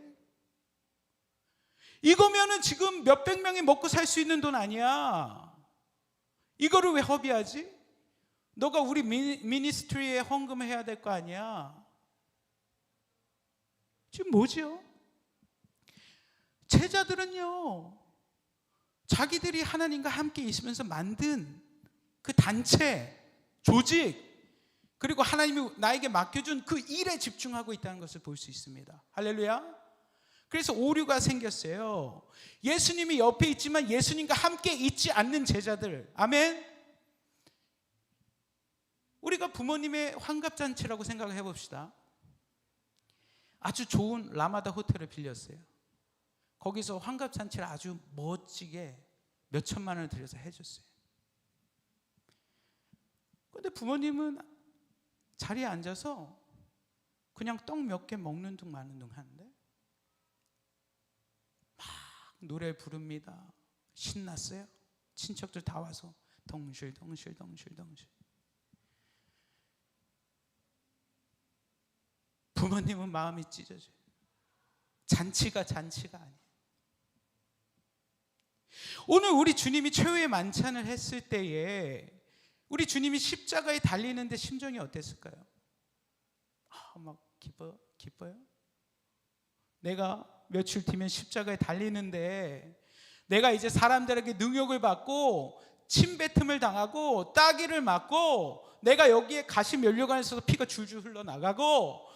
이거면은 지금 몇백 명이 먹고 살 수 있는 돈 아니야. 이거를 왜 허비하지? 너가 우리 미니스트리에 헌금을 해야 될 거 아니야. 지금 뭐지요? 제자들은요, 자기들이 하나님과 함께 있으면서 만든 그 단체, 조직, 그리고 하나님이 나에게 맡겨준 그 일에 집중하고 있다는 것을 볼 수 있습니다. 할렐루야. 그래서 오류가 생겼어요. 예수님이 옆에 있지만 예수님과 함께 있지 않는 제자들. 아멘. 우리가 부모님의 환갑잔치라고 생각을 해봅시다. 아주 좋은 라마다 호텔을 빌렸어요. 거기서 환갑잔치를 아주 멋지게 몇 천만 원을 들여서 해줬어요. 그런데 부모님은 자리에 앉아서 그냥 떡 몇 개 먹는 둥 마는 둥 하는데 막 노래 부릅니다. 신났어요. 친척들 다 와서 덩실덩실. 부모님은 마음이 찢어져요. 잔치가 아니에요. 오늘 우리 주님이 최후의 만찬을 했을 때에 우리 주님이 십자가에 달리는데 심정이 어땠을까요? 막 기뻐요? 내가 며칠 뒤면 십자가에 달리는데 내가 이제 사람들에게 능욕을 받고 침뱉음을 당하고 따귀를 맞고 내가 여기에 가시면류관에서 피가 줄줄 흘러나가고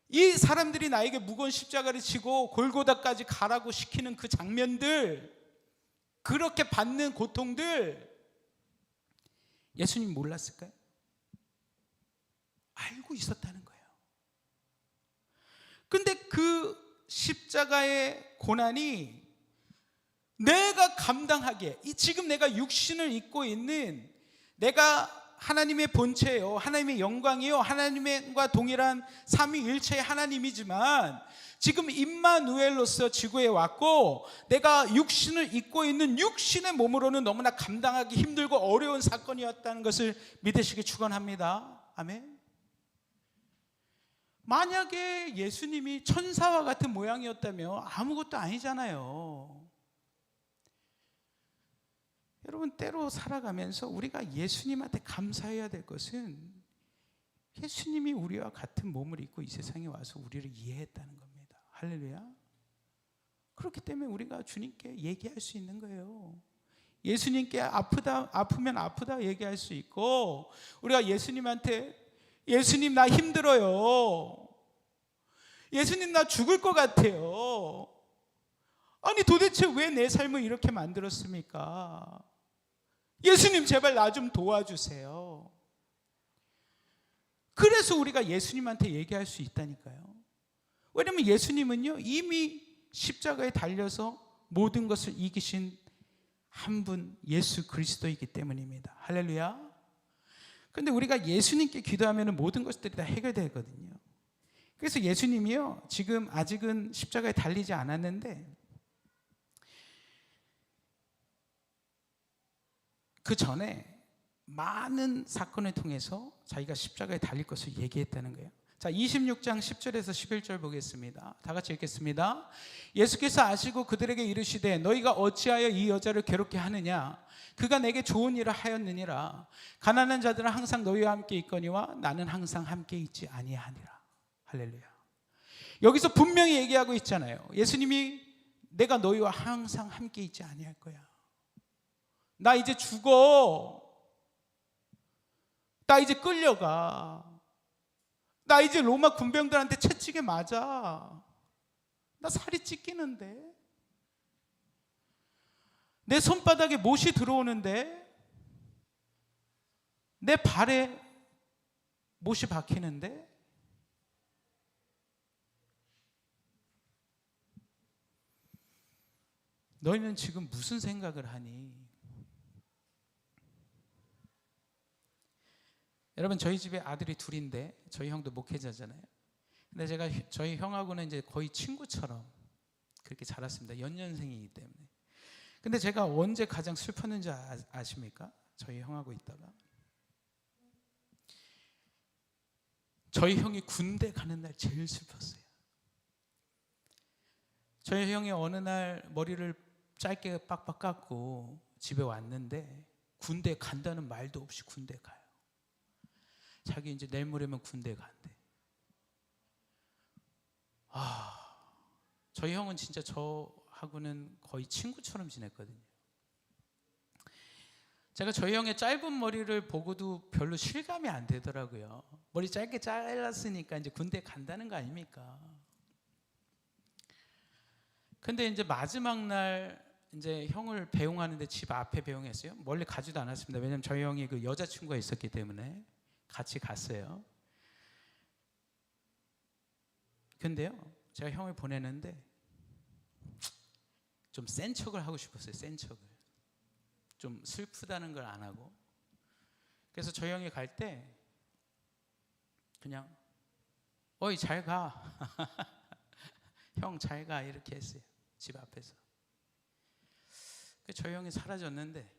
이 사람들이 나에게 무거운 십자가를 지고 골고다까지 가라고 시키는 그 장면들, 그렇게 받는 고통들 예수님 몰랐을까요? 알고 있었다는 거예요. 근데 그 십자가의 고난이 내가 감당하기에, 지금 내가 육신을 입고 있는 내가 하나님의 본체요, 하나님의 영광이요, 하나님과 동일한 삼위일체의 하나님이지만 지금 임마누엘로서 지구에 왔고 내가 육신을 입고 있는 육신의 몸으로는 너무나 감당하기 힘들고 어려운 사건이었다는 것을 믿으시기 축원합니다. 아멘. 만약에 예수님이 천사와 같은 모양이었다면 아무것도 아니잖아요. 여러분, 때로 살아가면서 우리가 예수님한테 감사해야 될 것은 예수님이 우리와 같은 몸을 입고 이 세상에 와서 우리를 이해했다는 겁니다. 할렐루야. 그렇기 때문에 우리가 주님께 얘기할 수 있는 거예요. 예수님께 아프면 아프다 얘기할 수 있고, 우리가 예수님한테 예수님 나 힘들어요, 예수님 나 죽을 것 같아요, 아니 도대체 왜 내 삶을 이렇게 만들었습니까? 예수님 제발 나 좀 도와주세요. 그래서 우리가 예수님한테 얘기할 수 있다니까요. 왜냐하면 예수님은요 이미 십자가에 달려서 모든 것을 이기신 한 분 예수 그리스도이기 때문입니다. 할렐루야. 그런데 우리가 예수님께 기도하면 모든 것들이 다 해결되거든요. 그래서 예수님이요 지금 아직은 십자가에 달리지 않았는데 그 전에 많은 사건을 통해서 자기가 십자가에 달릴 것을 얘기했다는 거예요. 자, 26장 10절에서 11절 보겠습니다. 다 같이 읽겠습니다. 예수께서 아시고 그들에게 이르시되 너희가 어찌하여 이 여자를 괴롭게 하느냐? 그가 내게 좋은 일을 하였느니라. 가난한 자들은 항상 너희와 함께 있거니와 나는 항상 함께 있지 아니하니라. 할렐루야. 여기서 분명히 얘기하고 있잖아요. 예수님이 내가 너희와 항상 함께 있지 아니할 거야. 나 이제 죽어. 나 이제 끌려가. 나 이제 로마 군병들한테 채찍에 맞아. 나 살이 찢기는데. 내 손바닥에 못이 들어오는데. 내 발에 못이 박히는데. 너희는 지금 무슨 생각을 하니? 여러분, 저희 집에 아들이 둘인데 저희 형도 목회자잖아요. 근데 제가 저희 형하고는 이제 거의 친구처럼 그렇게 자랐습니다. 연년생이기 때문에. 근데 제가 언제 가장 슬펐는지 아십니까? 저희 형하고 있다가 저희 형이 군대 가는 날 제일 슬펐어요. 저희 형이 어느 날 머리를 짧게 빡빡 깎고 집에 왔는데 군대 간다는 말도 없이 군대 가요. 자기 이제 내일 모레면 군대 간대. 저희 형은 진짜 저하고는 거의 친구처럼 지냈거든요. 제가 저희 형의 짧은 머리를 보고도 별로 실감이 안 되더라고요. 머리 짧게 잘랐으니까 이제 군대 간다는 거 아닙니까? 근데 이제 마지막 날 이제 형을 배웅하는데 집 앞에 배웅했어요. 멀리 가지도 않았습니다. 왜냐면 저희 형이 그 여자친구가 있었기 때문에 같이 갔어요. 근데요, 제가 형을 보내는데 좀 센 척을 하고 싶었어요. 센 척을. 좀 슬프다는 걸 안 하고. 그래서 저희 형이 갈 때 그냥 어이 잘 가. 형 잘 가 이렇게 했어요. 집 앞에서. 저희 형이 사라졌는데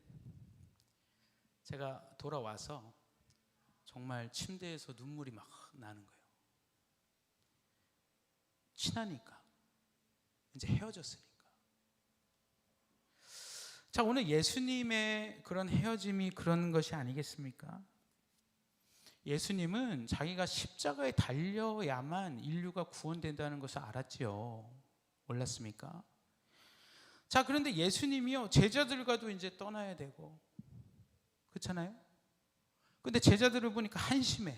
제가 돌아와서 정말 침대에서 눈물이 막 나는 거예요. 친하니까. 이제 헤어졌으니까. 자, 오늘 예수님의 그런 헤어짐이 그런 것이 아니겠습니까? 예수님은 자기가 십자가에 달려야만 인류가 구원된다는 것을 알았지요. 몰랐습니까? 자, 그런데 예수님이요, 제자들과도 이제 떠나야 되고, 그렇잖아요? 근데 제자들을 보니까 한심해.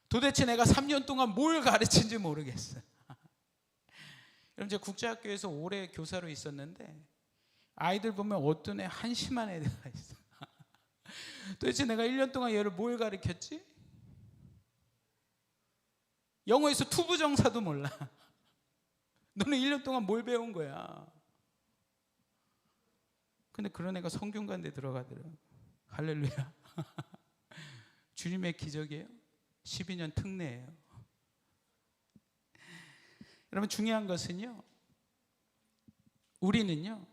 도대체 내가 3년 동안 뭘 가르친지 모르겠어요. 여러분, 제가 국제학교에서 오래 교사로 있었는데 아이들 보면 어떤 애 한심한 애가 있어. 도대체 내가 1년 동안 얘를 뭘 가르쳤지? 영어에서 투부정사도 몰라. 너는 1년 동안 뭘 배운 거야? 근데 그런 애가 성균관대 들어가더라고. 할렐루야. 주님의 기적이에요. 12년 특례예요. 여러분, 중요한 것은요, 우리는요,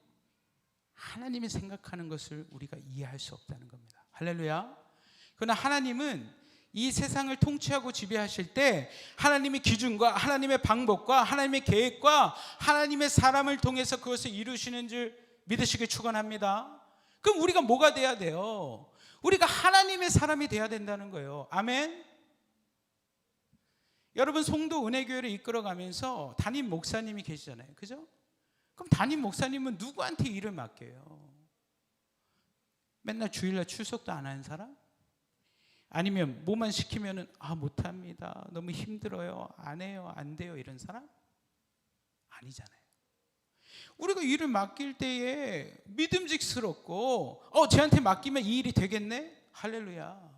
하나님이 생각하는 것을 우리가 이해할 수 없다는 겁니다. 할렐루야. 그러나 하나님은 이 세상을 통치하고 지배하실 때 하나님의 기준과 하나님의 방법과 하나님의 계획과 하나님의 사람을 통해서 그것을 이루시는 줄 믿으시길 축원합니다. 그럼 우리가 뭐가 돼야 돼요? 우리가 하나님의 사람이 돼야 된다는 거예요. 아멘. 여러분, 송도 은혜교회를 이끌어가면서 담임 목사님이 계시잖아요, 그죠? 그럼 담임 목사님은 누구한테 일을 맡겨요? 맨날 주일날 출석도 안 하는 사람? 아니면 뭐만 시키면은 못합니다, 너무 힘들어요, 안 해요, 안 돼요, 이런 사람? 아니잖아요. 우리가 일을 맡길 때에 믿음직스럽고 쟤한테 맡기면 이 일이 되겠네? 할렐루야.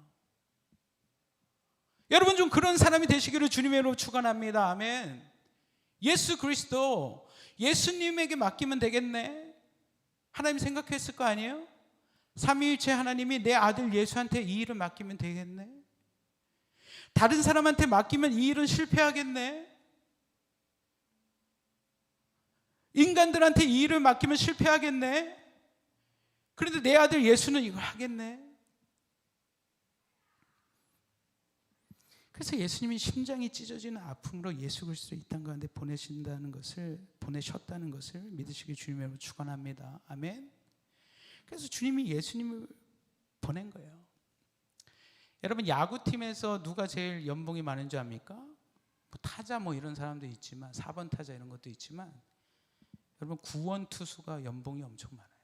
여러분, 좀 그런 사람이 되시기를 주님의 이름으로 축원합니다. 아멘. 예수 그리스도, 예수님에게 맡기면 되겠네? 하나님 생각했을 거 아니에요? 삼위일체 하나님이 내 아들 예수한테 이 일을 맡기면 되겠네? 다른 사람한테 맡기면 이 일은 실패하겠네? 인간들한테 이 일을 맡기면 실패하겠네? 그런데 내 아들 예수는 이걸 하겠네? 그래서 예수님이 심장이 찢어지는 아픔으로 예수 그리스도를 이 땅 가운데 보내셨다는 것을 믿으시기 주님으로 축원합니다. 아멘. 그래서 주님이 예수님을 보낸 거예요. 여러분, 야구팀에서 누가 제일 연봉이 많은 줄 압니까? 타자 이런 사람도 있지만, 4번 타자 이런 것도 있지만, 여러분, 구원 투수가 연봉이 엄청 많아요.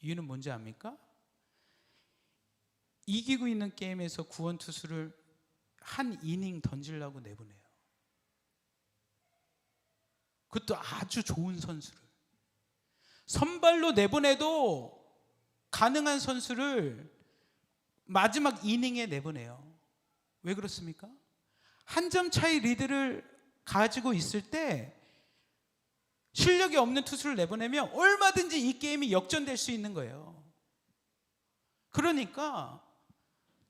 이유는 뭔지 압니까? 이기고 있는 게임에서 구원 투수를 한 이닝 던지려고 내보내요. 그것도 아주 좋은 선수를. 선발로 내보내도 가능한 선수를 마지막 이닝에 내보내요. 왜 그렇습니까? 한 점 차이 리드를 가지고 있을 때 실력이 없는 투수를 내보내면 얼마든지 이 게임이 역전될 수 있는 거예요. 그러니까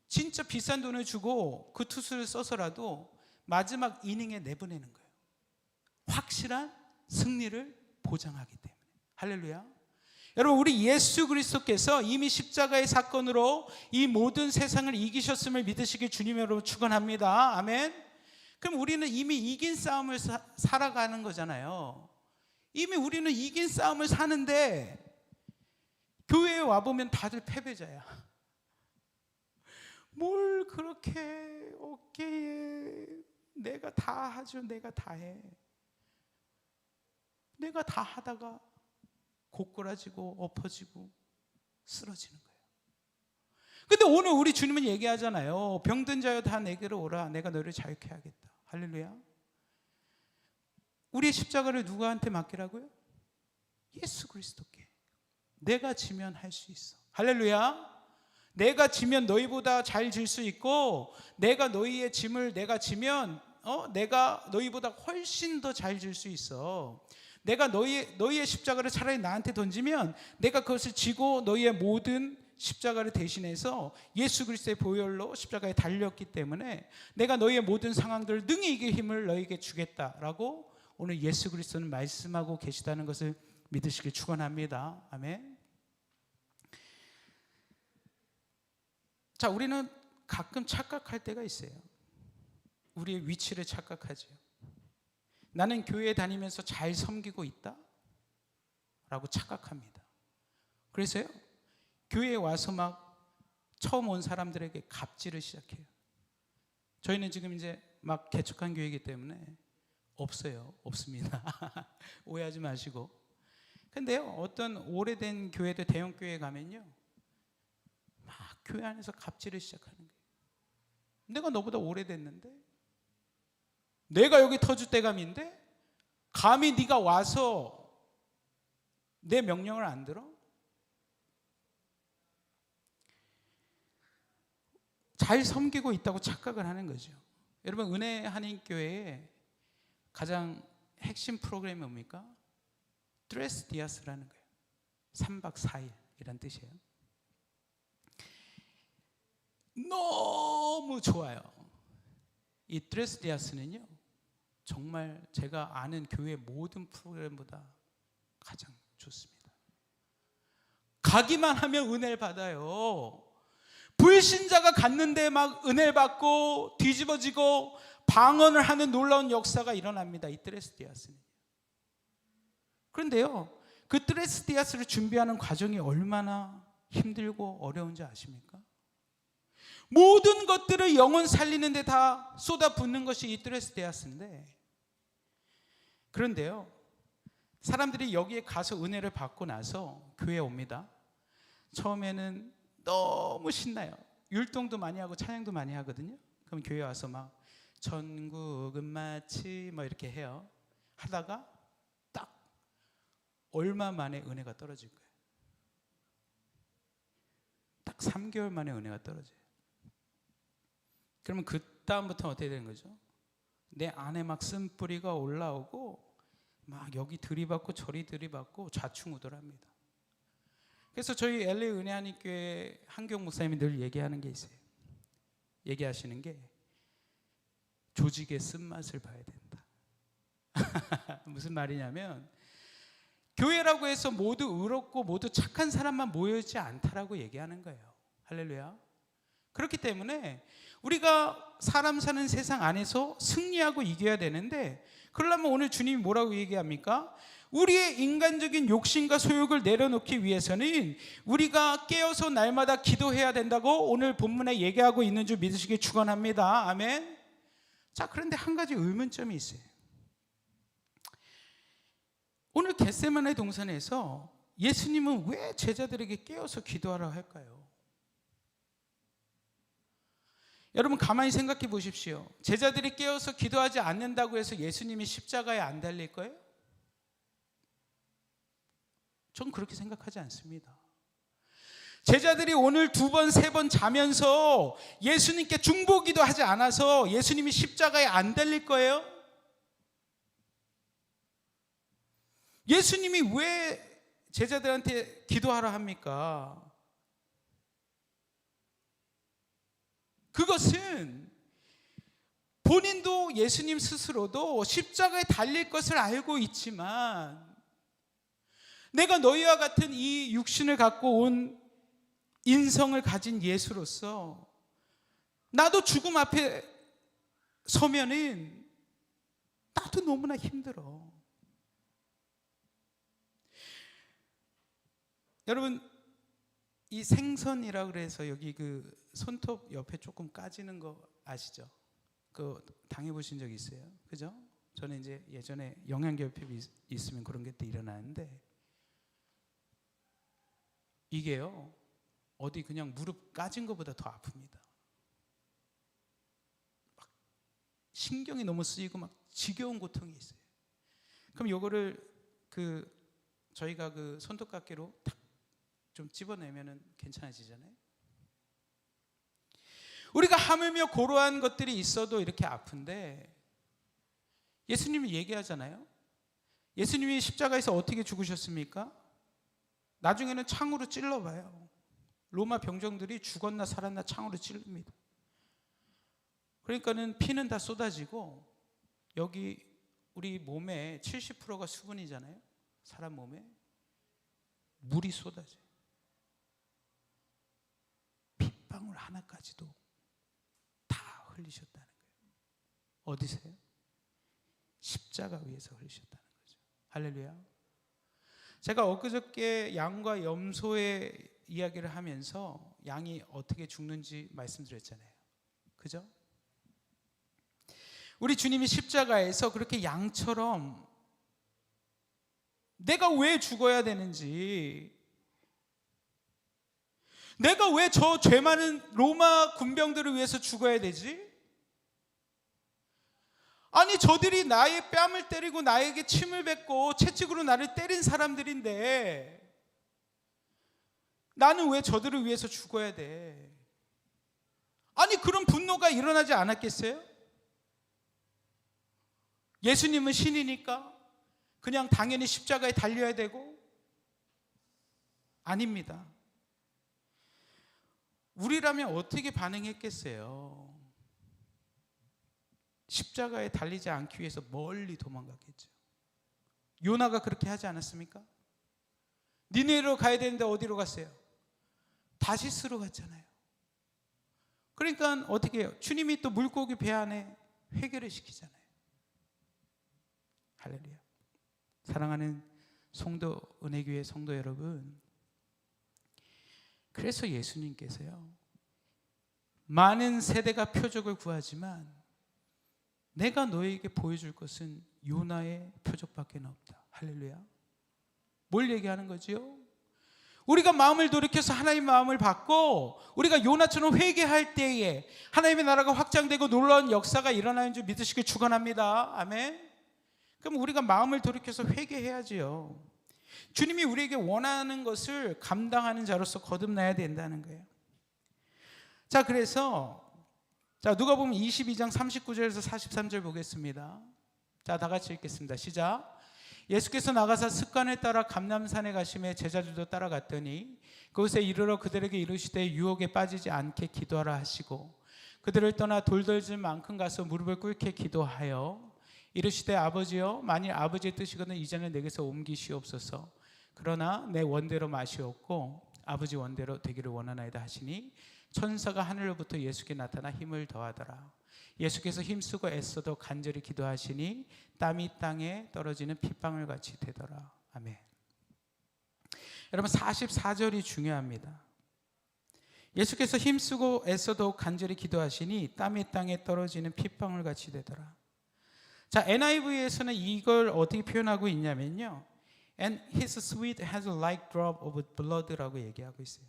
진짜 비싼 돈을 주고 그 투수를 써서라도 마지막 이닝에 내보내는 거예요. 확실한 승리를 보장하기 때문에. 할렐루야. 여러분, 우리 예수 그리스도께서 이미 십자가의 사건으로 이 모든 세상을 이기셨음을 믿으시길 주님으로 축원합니다. 아멘. 그럼 우리는 이미 이긴 싸움을 살아가는 거잖아요. 이미 우리는 이긴 싸움을 사는데 교회에 와보면 다들 패배자야. 뭘 그렇게 어깨에 내가 다 하죠, 내가 다 해. 내가 다 하다가 고꾸라지고 엎어지고 쓰러지는 거예요. 근데 오늘 우리 주님은 얘기하잖아요. 병든 자여 다 내게로 오라, 내가 너를 자유케 하겠다. 할렐루야. 우리의 십자가를 누구한테 맡기라고요? 예수 그리스도께. 내가 지면 할 수 있어. 할렐루야. 내가 지면 너희보다 잘 질 수 있고, 내가 너희의 짐을 내가 지면 내가 너희보다 훨씬 더 잘 질 수 있어. 내가 너희의 십자가를 차라리 나한테 던지면 내가 그것을 지고 너희의 모든 십자가를 대신해서 예수 그리스도의 보혈로 십자가에 달렸기 때문에 내가 너희의 모든 상황들을 능히 이길 힘을 너희에게 주겠다라고 오늘 예수 그리스도는 말씀하고 계시다는 것을 믿으시길 축원합니다. 아멘. 자, 우리는 가끔 착각할 때가 있어요. 우리의 위치를 착각하죠. 나는 교회에 다니면서 잘 섬기고 있다 라고 착각합니다. 그래서요, 교회에 와서 막 처음 온 사람들에게 갑질을 시작해요. 저희는 지금 이제 막 개척한 교회이기 때문에 없어요. 없습니다. 오해하지 마시고. 근데요, 어떤 오래된 교회도 대형 교회에 가면요, 막 교회 안에서 갑질을 시작하는 거예요. 내가 너보다 오래됐는데, 내가 여기 터줏대감인데 감히 네가 와서 내 명령을 안 들어? 잘 섬기고 있다고 착각을 하는 거죠. 여러분, 은혜 한인교회의 가장 핵심 프로그램이 뭡니까? 트레스 디아스라는 거예요. 3박 4일 이란 뜻이에요. 너무 좋아요. 이 트레스 디아스는요, 정말 제가 아는 교회 모든 프로그램보다 가장 좋습니다. 가기만 하면 은혜를 받아요. 불신자가 갔는데 막 은혜를 받고 뒤집어지고 방언을 하는 놀라운 역사가 일어납니다. 이 트레스 디아스는. 그런데요, 그 트레스 디아스를 준비하는 과정이 얼마나 힘들고 어려운지 아십니까? 모든 것들을 영혼 살리는 데 다 쏟아붓는 것이 이 트레스 디아스인데, 그런데요, 사람들이 여기에 가서 은혜를 받고 나서 교회에 옵니다. 처음에는 너무 신나요. 율동도 많이 하고 찬양도 많이 하거든요. 그럼 교회 와서 막 천국은 마치 뭐 이렇게 해요. 하다가 딱 얼마 만에 은혜가 떨어질 거예요. 딱 3개월 만에 은혜가 떨어져요. 그러면 그 다음부터 어떻게 되는 거죠? 내 안에 막 쓴뿌리가 올라오고 막 여기 들이받고 저리 들이받고 좌충우돌합니다. 그래서 저희 LA 은혜 한인교회 한경 목사님이 늘 얘기하는 게 있어요. 얘기하시는 게 조직의 쓴맛을 봐야 된다. 무슨 말이냐면, 교회라고 해서 모두 의롭고 모두 착한 사람만 모여있지 않다라고 얘기하는 거예요. 할렐루야. 그렇기 때문에 우리가 사람 사는 세상 안에서 승리하고 이겨야 되는데, 그러려면 오늘 주님이 뭐라고 얘기합니까? 우리의 인간적인 욕심과 소욕을 내려놓기 위해서는 우리가 깨어서 날마다 기도해야 된다고 오늘 본문에 얘기하고 있는 줄 믿으시기 축원합니다. 아멘. 자, 그런데 한 가지 의문점이 있어요. 오늘 겟세마네 동산에서 예수님은 왜 제자들에게 깨어서 기도하라 할까요? 여러분, 가만히 생각해 보십시오. 제자들이 깨어서 기도하지 않는다고 해서 예수님이 십자가에 안 달릴 거예요? 전 그렇게 생각하지 않습니다. 제자들이 오늘 2번, 3번 자면서 예수님께 중보기도 하지 않아서 예수님이 십자가에 안 달릴 거예요? 예수님이 왜 제자들한테 기도하라 합니까? 그것은 본인도 예수님 스스로도 십자가에 달릴 것을 알고 있지만, 내가 너희와 같은 이 육신을 갖고 온 인성을 가진 예수로서 나도 죽음 앞에 서면은 나도 너무나 힘들어. 여러분, 이 생선이라 그래서 여기 그 손톱 옆에 조금 까지는 거 아시죠? 그거 당해보신 적 있어요? 그죠? 저는 이제 예전에 영양결핍이 있으면 그런 게 또 일어나는데, 이게요, 어디 그냥 무릎 까진 것보다 더 아픕니다. 막 신경이 너무 쓰이고 막 지겨운 고통이 있어요. 그럼 요거를 저희가 그 손톱깎이로 탁 좀 집어내면은 괜찮아지잖아요. 우리가 하물며 고루한 것들이 있어도 이렇게 아픈데, 예수님이 얘기하잖아요. 예수님이 십자가에서 어떻게 죽으셨습니까? 나중에는 창으로 찔러봐요. 로마 병정들이 죽었나 살았나 창으로 찔릅니다. 그러니까는 피는 다 쏟아지고, 여기 우리 몸에 70%가 수분이잖아요. 사람 몸에 물이 쏟아져요. 핏방울 하나까지도 다 흘리셨다는 거예요. 어디서요? 십자가 위에서 흘리셨다는 거죠. 할렐루야. 제가 엊그저께 양과 염소의 이야기를 하면서 양이 어떻게 죽는지 말씀드렸잖아요. 그죠? 우리 주님이 십자가에서 그렇게 양처럼 내가 왜 죽어야 되는지, 내가 왜 저 죄 많은 로마 군병들을 위해서 죽어야 되지? 아니 저들이 나의 뺨을 때리고 나에게 침을 뱉고 채찍으로 나를 때린 사람들인데 나는 왜 저들을 위해서 죽어야 돼? 아니 그런 분노가 일어나지 않았겠어요? 예수님은 신이니까 그냥 당연히 십자가에 달려야 되고? 아닙니다. 우리라면 어떻게 반응했겠어요? 십자가에 달리지 않기 위해서 멀리 도망갔겠죠. 요나가 그렇게 하지 않았습니까? 니네로 가야 되는데 어디로 갔어요? 다시스로 갔잖아요. 그러니까 어떻게 해요? 주님이 또 물고기 배 안에 회개를 시키잖아요. 할렐루야. 사랑하는 성도, 은혜교회 성도 여러분, 그래서 예수님께서요, 많은 세대가 표적을 구하지만 내가 너에게 보여줄 것은 요나의 표적밖에 없다. 할렐루야. 뭘 얘기하는 거지요? 우리가 마음을 돌이켜서 하나님의 마음을 받고 우리가 요나처럼 회개할 때에 하나님의 나라가 확장되고 놀라운 역사가 일어나는 줄 믿으시길 축원합니다. 아멘. 그럼 우리가 마음을 돌이켜서 회개해야지요. 주님이 우리에게 원하는 것을 감당하는 자로서 거듭나야 된다는 거예요. 자, 그래서 누가복음 22장 39절에서 43절 보겠습니다. 자, 다 같이 읽겠습니다. 시작. 예수께서 나가사 습관을 따라 감람산에 가시매 제자들도 따라갔더니 그곳에 이르러 그들에게 이르시되 유혹에 빠지지 않게 기도하라 하시고 그들을 떠나 돌덜질 만큼 가서 무릎을 꿇게 기도하여 이르시되 아버지여 만일 아버지의 뜻이거든 이 잔을 내게서 옮기시옵소서. 그러나 내 원대로 마시옵고 아버지 원대로 되기를 원하나이다 하시니 천사가 하늘로부터 예수께 나타나 힘을 더하더라. 예수께서 힘쓰고 애써도 간절히 기도하시니 땀이 땅에 떨어지는 핏방울 같이 되더라. 아멘. 여러분 44절이 중요합니다. 예수께서 힘쓰고 애써도 간절히 기도하시니 땀이 땅에 떨어지는 핏방울 같이 되더라. 자, NIV에서는 이걸 어떻게 표현하고 있냐면요, And his sweat has like drop of blood라고 얘기하고 있어요.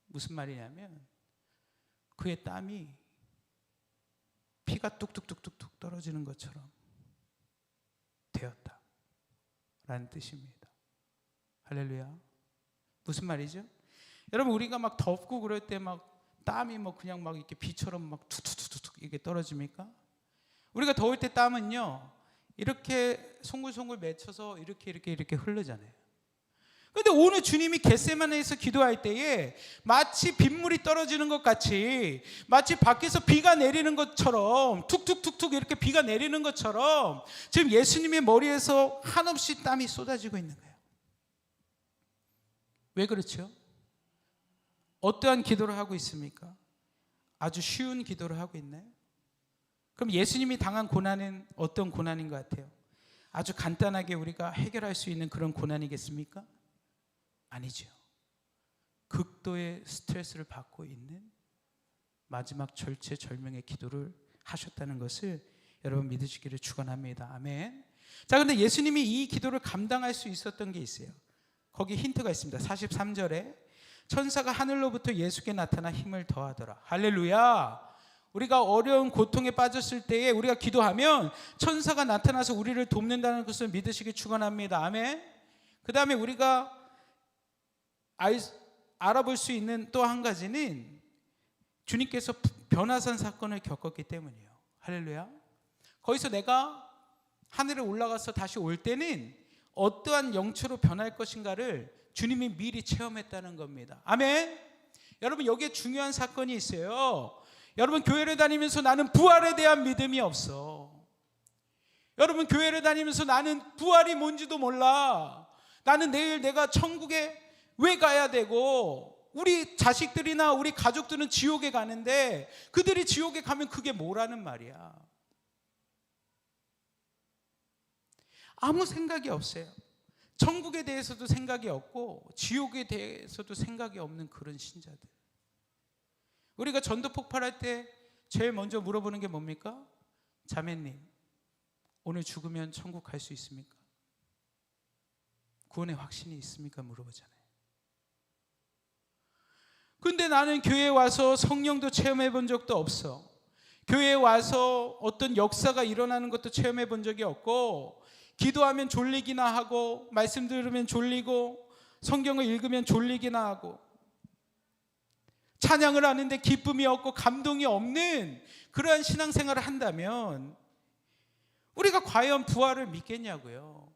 무슨 말이냐면 그의 땀이 피가 뚝뚝뚝뚝뚝 떨어지는 것처럼 되었다 라는 뜻입니다. 할렐루야. 무슨 말이죠? 여러분 우리가 막 덥고 그럴 때 막 땀이 뭐 그냥 막 이렇게 비처럼 막 툭툭툭툭 이게 떨어집니까? 우리가 더울 때 땀은요 이렇게 송글송글 맺혀서 이렇게 흐르잖아요. 그런데 오늘 주님이 겟세마네에서 기도할 때에 마치 빗물이 떨어지는 것 같이, 마치 밖에서 비가 내리는 것처럼 툭툭툭툭 이렇게 비가 내리는 것처럼 지금 예수님의 머리에서 한없이 땀이 쏟아지고 있는 거예요. 왜 그렇죠? 어떠한 기도를 하고 있습니까? 아주 쉬운 기도를 하고 있나요? 그럼 예수님이 당한 고난은 어떤 고난인 것 같아요? 아주 간단하게 우리가 해결할 수 있는 그런 고난이겠습니까? 아니죠. 극도의 스트레스를 받고 있는 마지막 절체절명의 기도를 하셨다는 것을 여러분 믿으시기를 축원합니다. 아멘. 자, 근데 예수님이 이 기도를 감당할 수 있었던 게 있어요. 거기 힌트가 있습니다. 43절에 천사가 하늘로부터 예수께 나타나 힘을 더하더라. 할렐루야. 우리가 어려운 고통에 빠졌을 때에 우리가 기도하면 천사가 나타나서 우리를 돕는다는 것을 믿으시기 축원합니다. 아멘. 그 다음에 우리가 알아볼 수 있는 또 한 가지는 주님께서 변화산 사건을 겪었기 때문이에요. 할렐루야. 거기서 내가 하늘에 올라가서 다시 올 때는 어떠한 영처로 변할 것인가를 주님이 미리 체험했다는 겁니다. 아멘. 여러분 여기에 중요한 사건이 있어요. 여러분 교회를 다니면서 나는 부활에 대한 믿음이 없어. 여러분 교회를 다니면서 나는 부활이 뭔지도 몰라. 나는 내일 내가 천국에 왜 가야 되고 우리 자식들이나 우리 가족들은 지옥에 가는데 그들이 지옥에 가면 그게 뭐라는 말이야. 아무 생각이 없어요. 천국에 대해서도 생각이 없고 지옥에 대해서도 생각이 없는 그런 신자들. 우리가 전도 폭발할 때 제일 먼저 물어보는 게 뭡니까? 자매님, 오늘 죽으면 천국 갈 수 있습니까? 구원의 확신이 있습니까? 물어보잖아요. 근데 나는 교회에 와서 성령도 체험해 본 적도 없어. 교회에 와서 어떤 역사가 일어나는 것도 체험해 본 적이 없고, 기도하면 졸리기나 하고, 말씀 들으면 졸리고, 성경을 읽으면 졸리기나 하고, 찬양을 하는데 기쁨이 없고 감동이 없는 그러한 신앙생활을 한다면 우리가 과연 부활을 믿겠냐고요.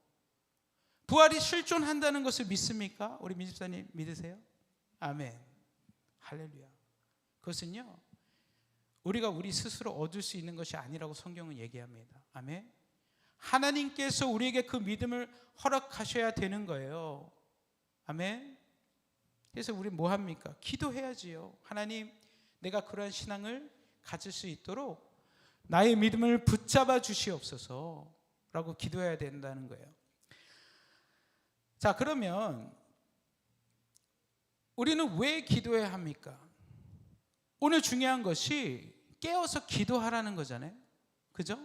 부활이 실존한다는 것을 믿습니까? 우리 민집사님 믿으세요? 아멘. 할렐루야. 그것은요, 우리가 우리 스스로 얻을 수 있는 것이 아니라고 성경은 얘기합니다. 아멘. 하나님께서 우리에게 그 믿음을 허락하셔야 되는 거예요. 아멘. 그래서 우리 뭐 합니까? 기도해야지요. 하나님, 내가 그러한 신앙을 가질 수 있도록 나의 믿음을 붙잡아 주시옵소서 라고 기도해야 된다는 거예요. 자, 그러면 우리는 왜 기도해야 합니까? 오늘 중요한 것이 깨어서 기도하라는 거잖아요. 그죠?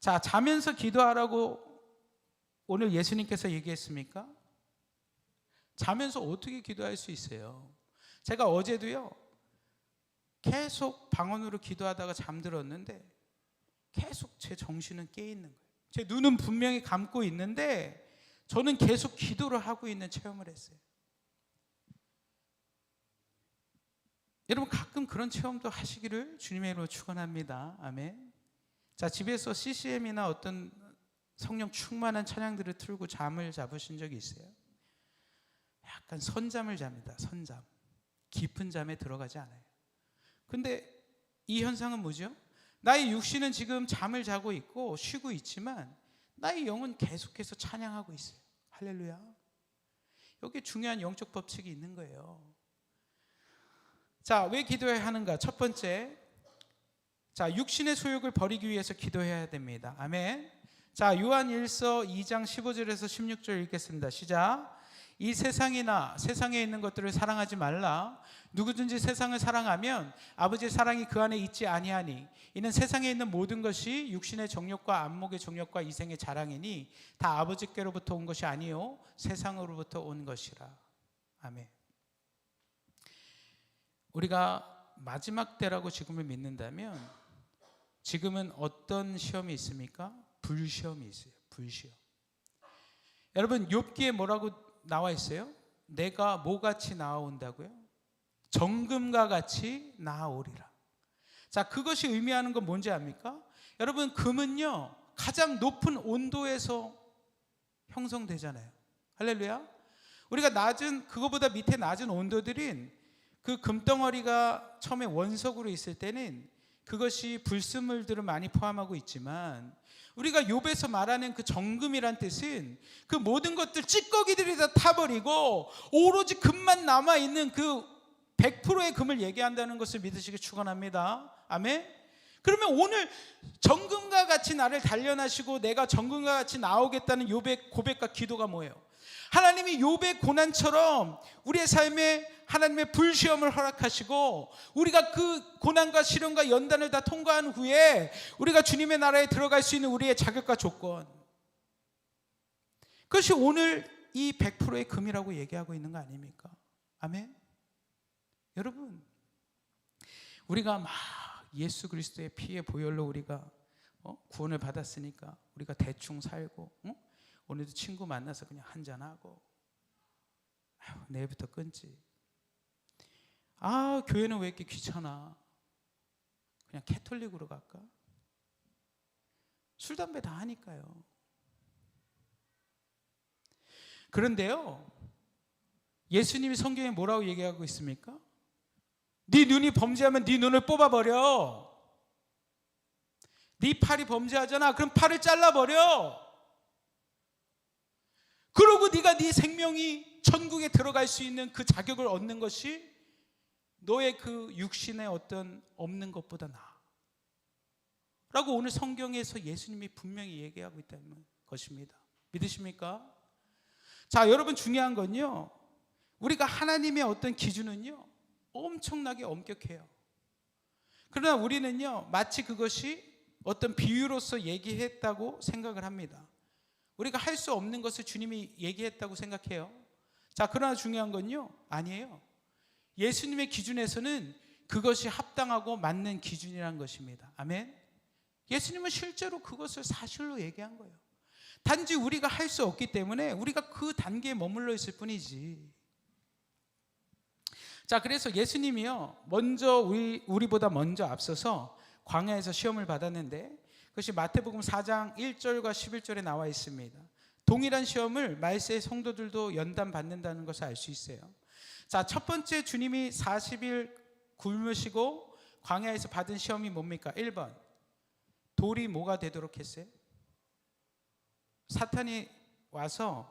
자, 자면서 기도하라고 오늘 예수님께서 얘기했습니까? 자면서 어떻게 기도할 수 있어요? 제가 어제도요, 계속 방언으로 기도하다가 잠들었는데 계속 제 정신은 깨 있는 거예요. 제 눈은 분명히 감고 있는데 저는 계속 기도를 하고 있는 체험을 했어요. 여러분, 가끔 그런 체험도 하시기를 주님의 이름으로 축원합니다. 아멘. 자, 집에서 CCM이나 어떤 성령 충만한 찬양들을 틀고 잠을 잡으신 적이 있어요? 약간 선잠을 잡니다. 선잠. 깊은 잠에 들어가지 않아요. 근데 이 현상은 뭐죠? 나의 육신은 지금 잠을 자고 있고 쉬고 있지만 나의 영은 계속해서 찬양하고 있어요. 할렐루야. 여기 중요한 영적 법칙이 있는 거예요. 자, 왜 기도해야 하는가? 첫 번째, 자, 육신의 소욕을 버리기 위해서 기도해야 됩니다. 아멘. 자, 요한 1서 2장 15절에서 16절 읽겠습니다. 시작. 이 세상이나 세상에 있는 것들을 사랑하지 말라. 누구든지 세상을 사랑하면 아버지의 사랑이 그 안에 있지 아니하니, 이는 세상에 있는 모든 것이 육신의 정욕과 안목의 정욕과 이생의 자랑이니 다 아버지께로부터 온 것이 아니요 세상으로부터 온 것이라. 아멘. 우리가 마지막 때라고 지금을 믿는다면 지금은 어떤 시험이 있습니까? 불시험이 있어요. 불시험. 여러분, 욥기에 뭐라고 나와 있어요? 내가 뭐같이 나아온다고요? 정금과 같이 나아오리라. 자, 그것이 의미하는 건 뭔지 압니까? 여러분, 금은요 가장 높은 온도에서 형성되잖아요. 할렐루야. 우리가 낮은, 그거보다 밑에 낮은 온도들인 그 금덩어리가 처음에 원석으로 있을 때는 그것이 불순물들을 많이 포함하고 있지만, 우리가 욥에서 말하는 그 정금이란 뜻은 그 모든 것들 찌꺼기들이 다 타버리고 오로지 금만 남아있는 그 100%의 금을 얘기한다는 것을 믿으시기 축원합니다. 아멘. 그러면 오늘 정금과 같이 나를 단련하시고 내가 정금과 같이 나오겠다는 욥의 고백과 기도가 뭐예요? 하나님이 욥의 고난처럼 우리의 삶에 하나님의 불시험을 허락하시고 우리가 그 고난과 시련과 연단을 다 통과한 후에 우리가 주님의 나라에 들어갈 수 있는 우리의 자격과 조건, 그것이 오늘 이 100%의 금이라고 얘기하고 있는 거 아닙니까? 아멘. 여러분, 우리가 막 예수 그리스도의 피의 보혈로 우리가 구원을 받았으니까 우리가 대충 살고, 오늘도 친구 만나서 그냥 한잔하고, 내일부터 끊지. 아, 교회는 왜 이렇게 귀찮아? 그냥 캐톨릭으로 갈까? 술, 담배 다 하니까요. 그런데요, 예수님이 성경에 뭐라고 얘기하고 있습니까? 네 눈이 범죄하면 네 눈을 뽑아버려. 네 팔이 범죄하잖아. 그럼 팔을 잘라버려. 그러고 네가 네 생명이 천국에 들어갈 수 있는 그 자격을 얻는 것이 너의 그 육신의 어떤 없는 것보다 나아 라고 오늘 성경에서 예수님이 분명히 얘기하고 있다는 것입니다. 믿으십니까? 자, 여러분, 중요한 건요, 우리가 하나님의 어떤 기준은요 엄청나게 엄격해요. 그러나 우리는요 마치 그것이 어떤 비유로서 얘기했다고 생각을 합니다. 우리가 할 수 없는 것을 주님이 얘기했다고 생각해요. 자, 그러나 중요한 건요, 아니에요. 예수님의 기준에서는 그것이 합당하고 맞는 기준이라는 것입니다. 아멘. 예수님은 실제로 그것을 사실로 얘기한 거예요. 단지 우리가 할 수 없기 때문에 우리가 그 단계에 머물러 있을 뿐이지. 자, 그래서 예수님이요, 먼저 우리보다 먼저 앞서서 광야에서 시험을 받았는데, 그것이 마태복음 4장 1절과 11절에 나와 있습니다. 동일한 시험을 말세의 성도들도 연단 받는다는 것을 알 수 있어요. 자, 첫 번째 주님이 40일 굶으시고 광야에서 받은 시험이 뭡니까? 1번, 돌이 뭐가 되도록 했어요? 사탄이 와서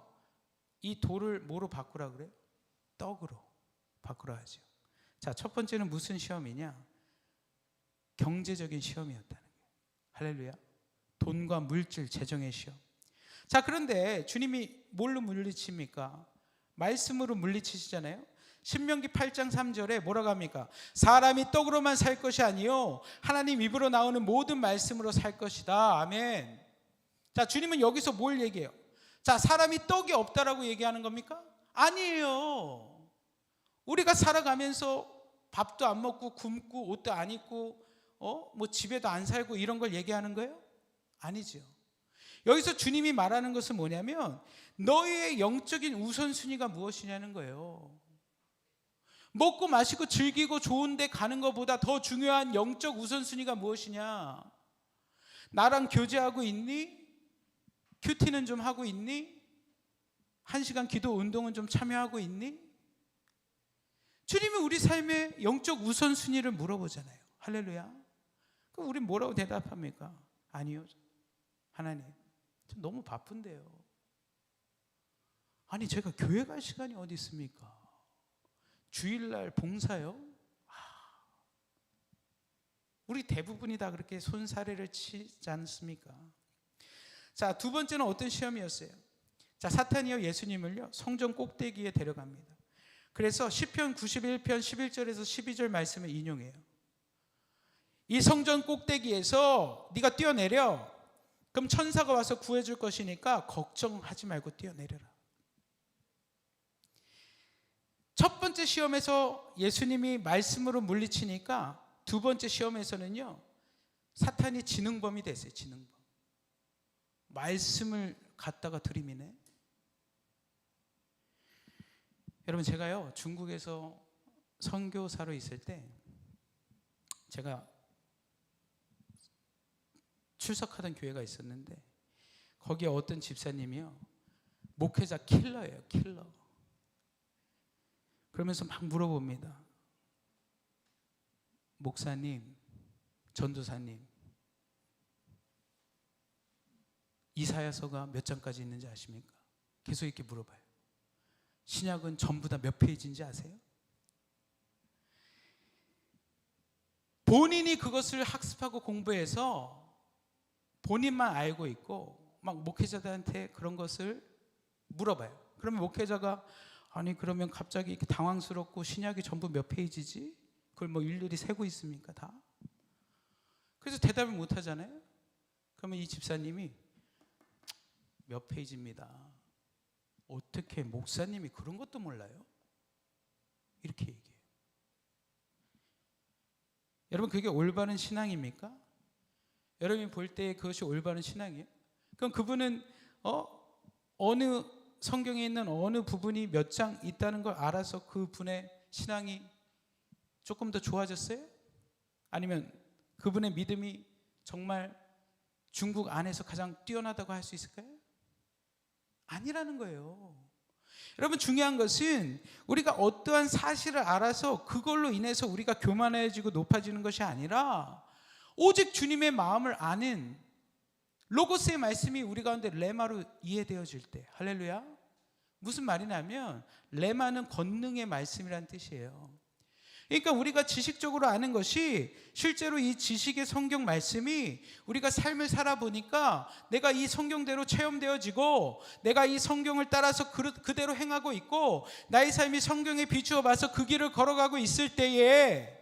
이 돌을 뭐로 바꾸라 그래요? 떡으로 바꾸라 하죠. 자, 첫 번째는 무슨 시험이냐? 경제적인 시험이었다는 거예요. 할렐루야. 돈과 물질, 재정의 시험. 자, 그런데 주님이 뭘로 물리칩니까? 말씀으로 물리치시잖아요. 신명기 8장 3절에 뭐라고 합니까? 사람이 떡으로만 살 것이 아니요 하나님 입으로 나오는 모든 말씀으로 살 것이다. 아멘. 자, 주님은 여기서 뭘 얘기해요? 자, 사람이 떡이 없다라고 얘기하는 겁니까? 아니에요. 우리가 살아가면서 밥도 안 먹고 굶고 옷도 안 입고 뭐 집에도 안 살고 이런 걸 얘기하는 거예요? 아니죠. 여기서 주님이 말하는 것은 뭐냐면 너희의 영적인 우선순위가 무엇이냐는 거예요. 먹고 마시고 즐기고 좋은 데 가는 것보다 더 중요한 영적 우선순위가 무엇이냐? 나랑 교제하고 있니? 큐티는 좀 하고 있니? 1시간 기도 운동은 좀 참여하고 있니? 주님이 우리 삶의 영적 우선순위를 물어보잖아요. 할렐루야. 그럼 우리 뭐라고 대답합니까? 아니요, 하나님, 저 너무 바쁜데요. 아니, 제가 교회 갈 시간이 어디 있습니까? 주일날 봉사요? 우리 대부분이 다 그렇게 손사래를 치지 않습니까? 자, 두 번째는 어떤 시험이었어요? 자, 사탄이요 예수님을요 성전 꼭대기에 데려갑니다. 그래서 시편 91편 11절에서 12절 말씀을 인용해요. 이 성전 꼭대기에서 네가 뛰어내려. 그럼 천사가 와서 구해줄 것이니까 걱정하지 말고 뛰어내려라. 첫 번째 시험에서 예수님이 말씀으로 물리치니까 두 번째 시험에서는요 사탄이 지능범이 됐어요. 지능범. 말씀을 갖다가 들이미네. 여러분, 제가요 중국에서 선교사로 있을 때 제가 출석하던 교회가 있었는데 거기에 어떤 집사님이요 목회자 킬러예요. 킬러. 그러면서 막 물어봅니다. 목사님, 전도사님, 이사야서가 몇 장까지 있는지 아십니까? 계속 이렇게 물어봐요. 신약은 전부 다 몇 페이지인지 아세요? 본인이 그것을 학습하고 공부해서 본인만 알고 있고 막 목회자들한테 그런 것을 물어봐요. 그러면 목회자가 아니 그러면 갑자기 이렇게 당황스럽고 신약이 전부 몇 페이지지? 그걸 뭐 일일이 세고 있습니까? 다? 그래서 대답을 못 하잖아요. 그러면 이 집사님이 몇 페이지입니다. 어떻게 목사님이 그런 것도 몰라요? 이렇게 얘기해요. 여러분, 그게 올바른 신앙입니까? 여러분이 볼 때 그것이 올바른 신앙이에요? 그럼 그분은 어느 성경에 있는 어느 부분이 몇 장 있다는 걸 알아서 그분의 신앙이 조금 더 좋아졌어요? 아니면 그분의 믿음이 정말 중국 안에서 가장 뛰어나다고 할 수 있을까요? 아니라는 거예요. 여러분, 중요한 것은 우리가 어떠한 사실을 알아서 그걸로 인해서 우리가 교만해지고 높아지는 것이 아니라 오직 주님의 마음을 아는 로고스의 말씀이 우리 가운데 레마로 이해되어질 때, 할렐루야. 무슨 말이냐면 레마는 권능의 말씀이라는 뜻이에요. 그러니까 우리가 지식적으로 아는 것이 실제로 이 지식의 성경 말씀이 우리가 삶을 살아보니까 내가 이 성경대로 체험되어지고 내가 이 성경을 따라서 그대로 행하고 있고 나의 삶이 성경에 비추어 봐서 그 길을 걸어가고 있을 때에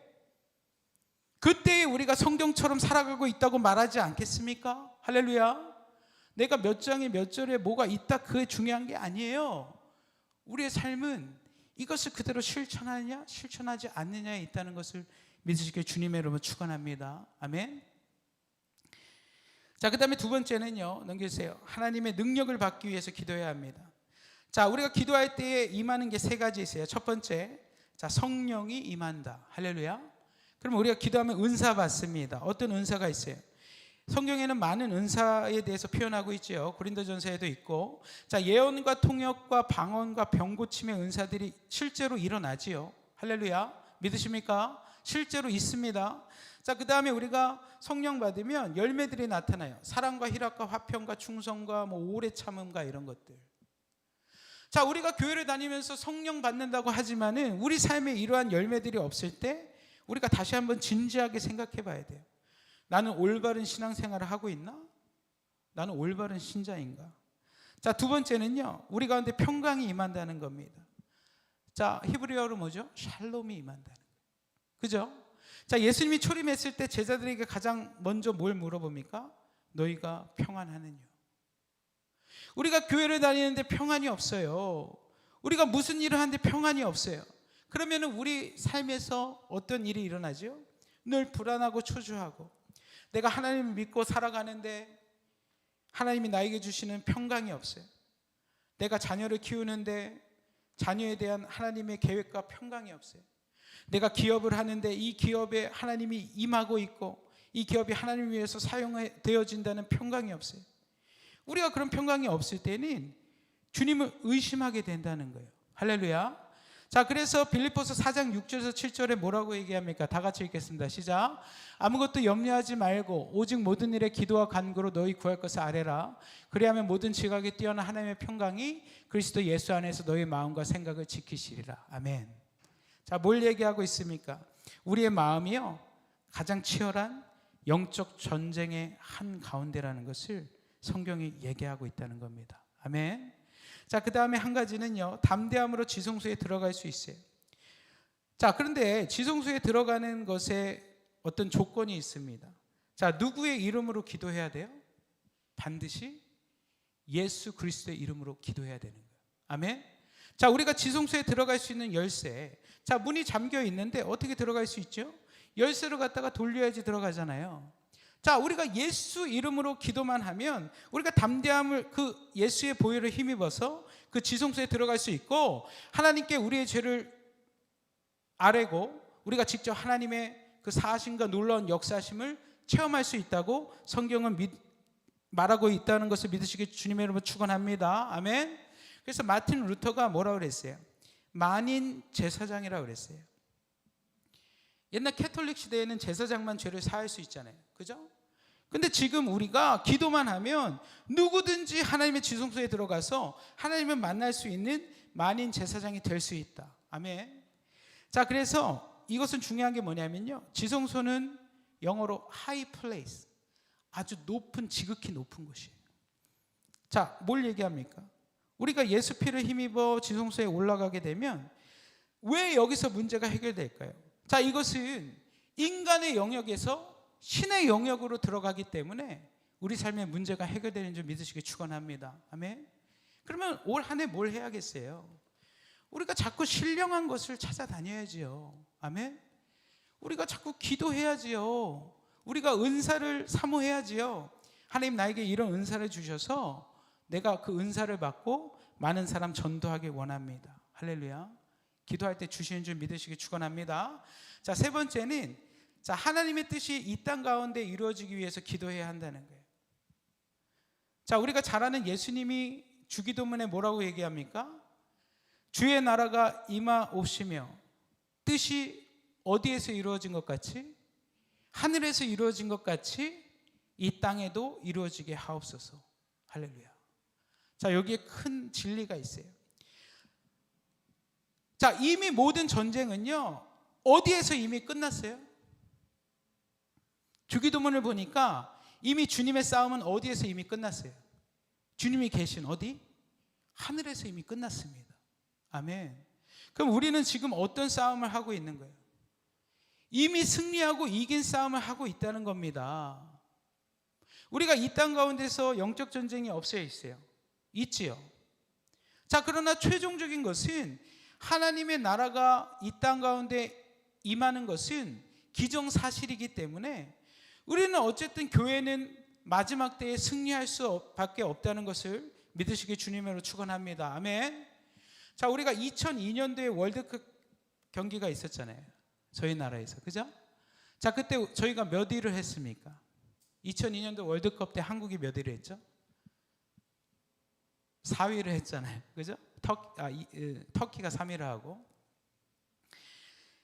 그때에 우리가 성경처럼 살아가고 있다고 말하지 않겠습니까? 할렐루야. 내가 몇 장에 몇 절에 뭐가 있다 그게 중요한 게 아니에요. 우리의 삶은 이것을 그대로 실천하느냐 실천하지 않느냐에 있다는 것을 믿으시길 주님의 이름으로 축원합니다. 아멘. 자, 그 다음에 두 번째는요, 넘겨주세요. 하나님의 능력을 받기 위해서 기도해야 합니다. 자, 우리가 기도할 때에 임하는 게 세 가지 있어요. 첫 번째, 자, 성령이 임한다. 할렐루야. 그럼 우리가 기도하면 은사 받습니다. 어떤 은사가 있어요? 성경에는 많은 은사에 대해서 표현하고 있죠. 고린도전서에도 있고, 자, 예언과 통역과 방언과 병 고침의 은사들이 실제로 일어나지요. 할렐루야. 믿으십니까? 실제로 있습니다. 자, 그 다음에 우리가 성령 받으면 열매들이 나타나요. 사랑과 희락과 화평과 충성과 오래 참음과 이런 것들. 자, 우리가 교회를 다니면서 성령 받는다고 하지만은 우리 삶에 이러한 열매들이 없을 때 우리가 다시 한번 진지하게 생각해 봐야 돼요. 나는 올바른 신앙생활을 하고 있나? 나는 올바른 신자인가? 자, 두 번째는요, 우리 가운데 평강이 임한다는 겁니다. 자, 히브리어로 뭐죠? 샬롬이 임한다는 거예요. 그죠? 자, 예수님이 초림했을 때 제자들에게 가장 먼저 뭘 물어봅니까? 너희가 평안하느냐? 우리가 교회를 다니는데 평안이 없어요. 우리가 무슨 일을 하는데 평안이 없어요. 그러면 우리 삶에서 어떤 일이 일어나죠? 늘 불안하고 초조하고, 내가 하나님을 믿고 살아가는데 하나님이 나에게 주시는 평강이 없어요. 내가 자녀를 키우는데 자녀에 대한 하나님의 계획과 평강이 없어요. 내가 기업을 하는데 이 기업에 하나님이 임하고 있고 이 기업이 하나님을 위해서 사용되어진다는 평강이 없어요. 우리가 그런 평강이 없을 때는 주님을 의심하게 된다는 거예요. 할렐루야. 자, 그래서 빌립보서 4장 6절에서 7절에 뭐라고 얘기합니까? 다 같이 읽겠습니다. 시작. 아무것도 염려하지 말고 오직 모든 일에 기도와 간구로 너희 구할 것을 아뢰라. 그리하면 모든 지각에 뛰어난 하나님의 평강이 그리스도 예수 안에서 너희 마음과 생각을 지키시리라. 아멘. 자, 뭘 얘기하고 있습니까? 우리의 마음이요, 가장 치열한 영적 전쟁의 한 가운데라는 것을 성경이 얘기하고 있다는 겁니다. 아멘. 자, 그 다음에 한 가지는요, 담대함으로 지성소에 들어갈 수 있어요. 자, 그런데 지성소에 들어가는 것에 어떤 조건이 있습니다. 자, 누구의 이름으로 기도해야 돼요? 반드시 예수 그리스도의 이름으로 기도해야 되는 거예요. 아멘. 자, 우리가 지성소에 들어갈 수 있는 열쇠, 자, 문이 잠겨 있는데 어떻게 들어갈 수 있죠? 열쇠를 갖다가 돌려야지 들어가잖아요. 자, 우리가 예수 이름으로 기도만 하면 우리가 담대함을, 그 예수의 보혈을 힘입어서 그 지성소에 들어갈 수 있고, 하나님께 우리의 죄를 아뢰고 우리가 직접 하나님의 그 사하심과 놀라운 역사심을 체험할 수 있다고 성경은 말하고 있다는 것을 믿으시길 주님의 이름으로 축원합니다. 아멘. 그래서 마틴 루터가 뭐라고 그랬어요? 만인 제사장이라고 그랬어요. 옛날 캐톨릭 시대에는 제사장만 죄를 사할 수 있잖아요. 그죠? 근데 지금 우리가 기도만 하면 누구든지 하나님의 지성소에 들어가서 하나님을 만날 수 있는 만인 제사장이 될 수 있다. 아멘. 자, 그래서 이것은 중요한 게 뭐냐면요, 지성소는 영어로 high place, 아주 높은, 지극히 높은 곳이에요. 자, 뭘 얘기합니까? 우리가 예수 피를 힘입어 지성소에 올라가게 되면 왜 여기서 문제가 해결될까요? 자, 이것은 인간의 영역에서 신의 영역으로 들어가기 때문에 우리 삶의 문제가 해결되는 줄 믿으시기 축원합니다. 아멘. 그러면 올 한 해 뭘 해야겠어요? 우리가 자꾸 신령한 것을 찾아다녀야지요. 아멘. 우리가 자꾸 기도해야지요. 우리가 은사를 사모해야지요. 하나님 나에게 이런 은사를 주셔서 내가 그 은사를 받고 많은 사람 전도하기 원합니다. 할렐루야. 기도할 때 주시는 줄 믿으시기 축원합니다. 자, 세 번째는, 자, 하나님의 뜻이 이 땅 가운데 이루어지기 위해서 기도해야 한다는 거예요. 자, 우리가 잘 아는 예수님이 주기도문에 뭐라고 얘기합니까? 주의 나라가 임하옵시며 뜻이 어디에서 이루어진 것 같이, 하늘에서 이루어진 것 같이 이 땅에도 이루어지게 하옵소서. 할렐루야. 자, 여기에 큰 진리가 있어요. 자, 이미 모든 전쟁은요, 어디에서 이미 끝났어요? 주기도문을 보니까 이미 주님의 싸움은 어디에서 이미 끝났어요? 주님이 계신 어디? 하늘에서 이미 끝났습니다. 아멘. 그럼 우리는 지금 어떤 싸움을 하고 있는 거예요? 이미 승리하고 이긴 싸움을 하고 있다는 겁니다. 우리가 이 땅 가운데서 영적 전쟁이 없어야 있어요. 있지요. 자, 그러나 최종적인 것은 하나님의 나라가 이 땅 가운데 임하는 것은 기정사실이기 때문에 우리는 어쨌든 교회는 마지막 때에 승리할 수밖에 없다는 것을 믿으시기 주님으로 축원합니다. 아멘. 자, 우리가 2002년도에 월드컵 경기가 있었잖아요. 저희 나라에서. 그죠? 자, 그때 저희가 몇 위를 했습니까? 2002년도 월드컵 때 한국이 몇 위를 했죠? 4위를 했잖아요. 그죠? 터키가 3위를 하고.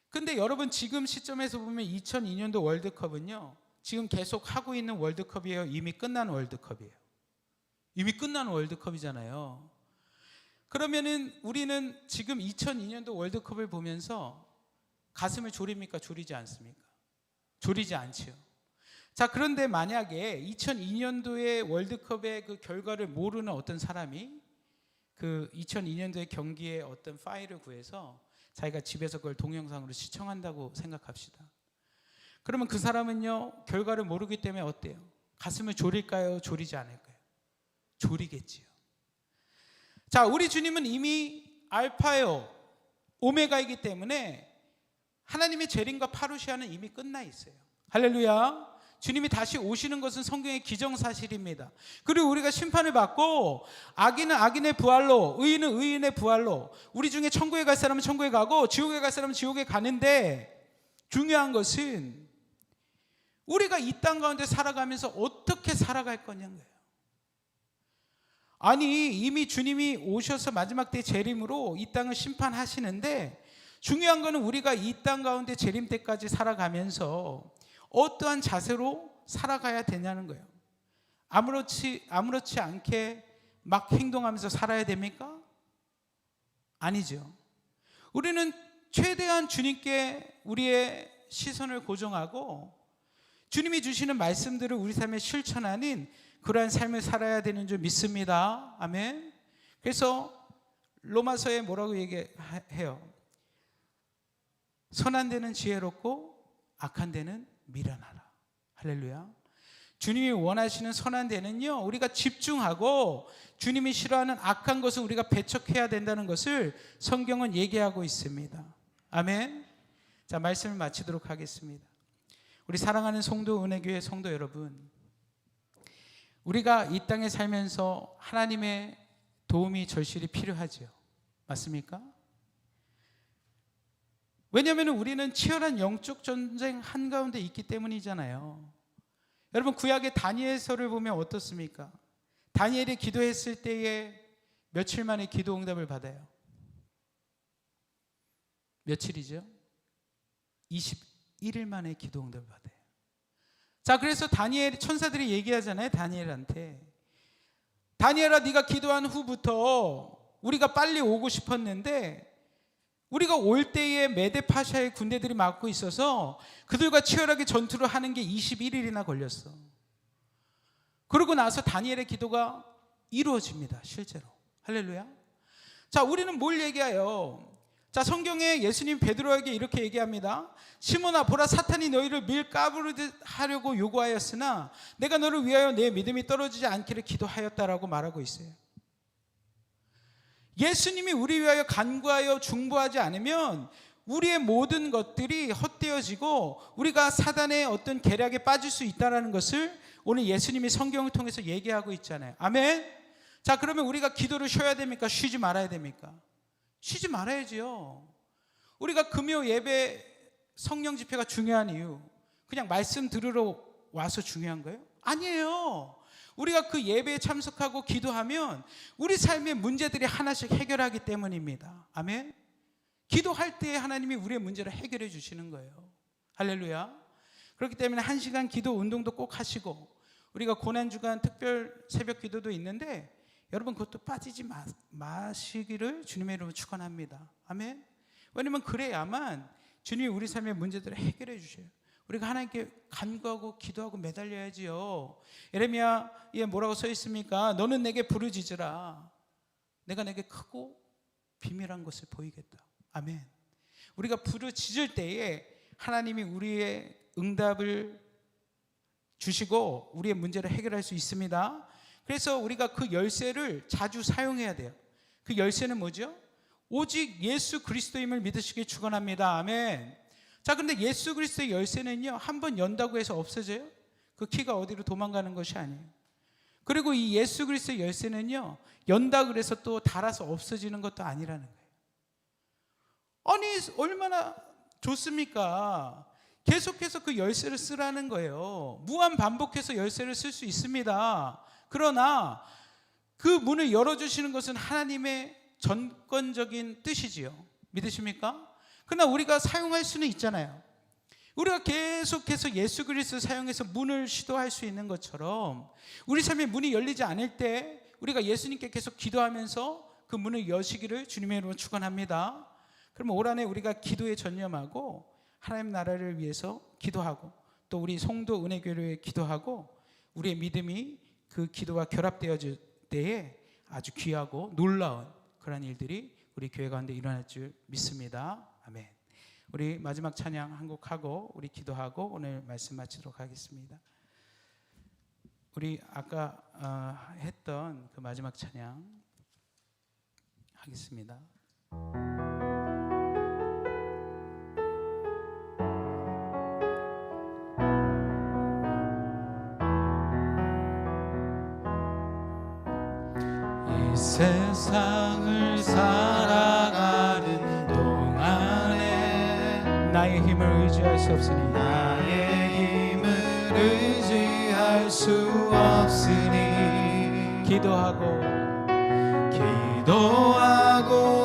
근데 여러분 지금 시점에서 보면 2002년도 월드컵은요, 지금 계속 하고 있는 월드컵이에요? 이미 끝난 월드컵이에요? 이미 끝난 월드컵이잖아요. 그러면은 우리는 지금 2002년도 월드컵을 보면서 가슴을 졸입니까? 졸이지 않습니까? 졸이지 않지요. 자, 그런데 만약에 2002년도의 월드컵의 그 결과를 모르는 어떤 사람이 그 2002년도의 경기의 어떤 파일을 구해서 자기가 집에서 그걸 동영상으로 시청한다고 생각합시다. 그러면 그 사람은요, 결과를 모르기 때문에 어때요? 가슴을 졸일까요? 졸이지 않을까요? 졸이겠지요. 자, 우리 주님은 이미 알파요 오메가이기 때문에 하나님의 재림과 파루시아는 이미 끝나 있어요. 할렐루야. 주님이 다시 오시는 것은 성경의 기정사실입니다. 그리고 우리가 심판을 받고 악인은 악인의 부활로, 의인은 의인의 부활로, 우리 중에 천국에 갈 사람은 천국에 가고 지옥에 갈 사람은 지옥에 가는데, 중요한 것은 우리가 이 땅 가운데 살아가면서 어떻게 살아갈 거냐는 거예요. 아니, 이미 주님이 오셔서 마지막 때 재림으로 이 땅을 심판하시는데, 중요한 것은 우리가 이 땅 가운데 재림 때까지 살아가면서 어떠한 자세로 살아가야 되냐는 거예요. 아무렇지 않게 막 행동하면서 살아야 됩니까? 아니죠. 우리는 최대한 주님께 우리의 시선을 고정하고 주님이 주시는 말씀들을 우리 삶에 실천하는 그러한 삶을 살아야 되는 줄 믿습니다. 아멘. 그래서 로마서에 뭐라고 얘기해요? 선한 데는 지혜롭고 악한 데는 미련하라. 할렐루야. 주님이 원하시는 선한 데는요, 우리가 집중하고 주님이 싫어하는 악한 것을 우리가 배척해야 된다는 것을 성경은 얘기하고 있습니다. 아멘. 자, 말씀을 마치도록 하겠습니다. 우리 사랑하는 성도 은혜교회 성도 여러분, 우리가 이 땅에 살면서 하나님의 도움이 절실히 필요하죠. 맞습니까? 왜냐하면 우리는 치열한 영적 전쟁 한가운데 있기 때문이잖아요. 여러분, 구약의 다니엘서를 보면 어떻습니까? 다니엘이 기도했을 때에 며칠 만에 기도 응답을 받아요. 며칠이죠? 21일 만에 기도 응답을 받아요. 자, 그래서 다니엘, 천사들이 얘기하잖아요. 다니엘한테, 다니엘아, 네가 기도한 후부터 우리가 빨리 오고 싶었는데 우리가 올 때에 메데파샤의 군대들이 막고 있어서 그들과 치열하게 전투를 하는 게 21일이나 걸렸어. 그러고 나서 다니엘의 기도가 이루어집니다. 실제로. 할렐루야. 자, 우리는 뭘 얘기해요? 자, 성경에 예수님 베드로에게 이렇게 얘기합니다. 시몬아, 보라, 사탄이 너희를 밀가부르듯 하려고 요구하였으나 내가 너를 위하여 내 믿음이 떨어지지 않기를 기도하였다라고 말하고 있어요. 예수님이 우리 위하여 간구하여 중보하지 않으면 우리의 모든 것들이 헛되어지고 우리가 사단의 어떤 계략에 빠질 수 있다는 것을 오늘 예수님이 성경을 통해서 얘기하고 있잖아요. 아멘. 자, 그러면 우리가 기도를 쉬어야 됩니까? 쉬지 말아야 됩니까? 쉬지 말아야지요. 우리가 금요 예배 성령 집회가 중요한 이유, 그냥 말씀 들으러 와서 중요한 거예요? 아니에요. 우리가 그 예배에 참석하고 기도하면 우리 삶의 문제들이 하나씩 해결하기 때문입니다. 아멘. 기도할 때 하나님이 우리의 문제를 해결해 주시는 거예요. 할렐루야. 그렇기 때문에 1시간 기도 운동도 꼭 하시고, 우리가 고난주간 특별 새벽 기도도 있는데 여러분 그것도 빠지지 마시기를 주님의 이름으로 축원합니다. 아멘. 왜냐면 그래야만 주님이 우리 삶의 문제들을 해결해 주셔요. 우리가 하나님께 간구하고 기도하고 매달려야지요. 예레미야에 뭐라고 써 있습니까? 너는 내게 부르짖으라. 내가 내게 크고 비밀한 것을 보이겠다. 아멘. 우리가 부르짖을 때에 하나님이 우리의 응답을 주시고 우리의 문제를 해결할 수 있습니다. 그래서 우리가 그 열쇠를 자주 사용해야 돼요. 그 열쇠는 뭐죠? 오직 예수 그리스도임을 믿으시길 축원합니다. 아멘. 자, 그런데 예수 그리스도의 열쇠는요, 한번 연다고 해서 없어져요? 그 키가 어디로 도망가는 것이 아니에요. 그리고 이 예수 그리스도의 열쇠는요, 연다 그래서 또 닳아서 없어지는 것도 아니라는 거예요. 아니, 얼마나 좋습니까? 계속해서 그 열쇠를 쓰라는 거예요. 무한 반복해서 열쇠를 쓸 수 있습니다. 그러나 그 문을 열어주시는 것은 하나님의 전권적인 뜻이지요. 믿으십니까? 그러나 우리가 사용할 수는 있잖아요. 우리가 계속해서 예수 그리스도를 사용해서 문을 시도할 수 있는 것처럼 우리 삶에 문이 열리지 않을 때 우리가 예수님께 계속 기도하면서 그 문을 여시기를 주님의 이름으로 축원합니다. 그러면 올 한해 우리가 기도에 전념하고 하나님 나라를 위해서 기도하고 또 우리 송도 은혜교회에 기도하고 우리의 믿음이 그 기도와 결합되어질 때에 아주 귀하고 놀라운 그런 일들이 우리 교회 가운데 일어날 줄 믿습니다. 아멘. 우리 마지막 찬양 한 곡 하고 우리 기도하고 오늘 말씀 마치도록 하겠습니다. 우리 아까 했던 그 마지막 찬양 하겠습니다. 세상을 살아가는 동안에 나의 힘을 의지할 수 없으니 나의 힘을 의지할 수 없으니 기도하고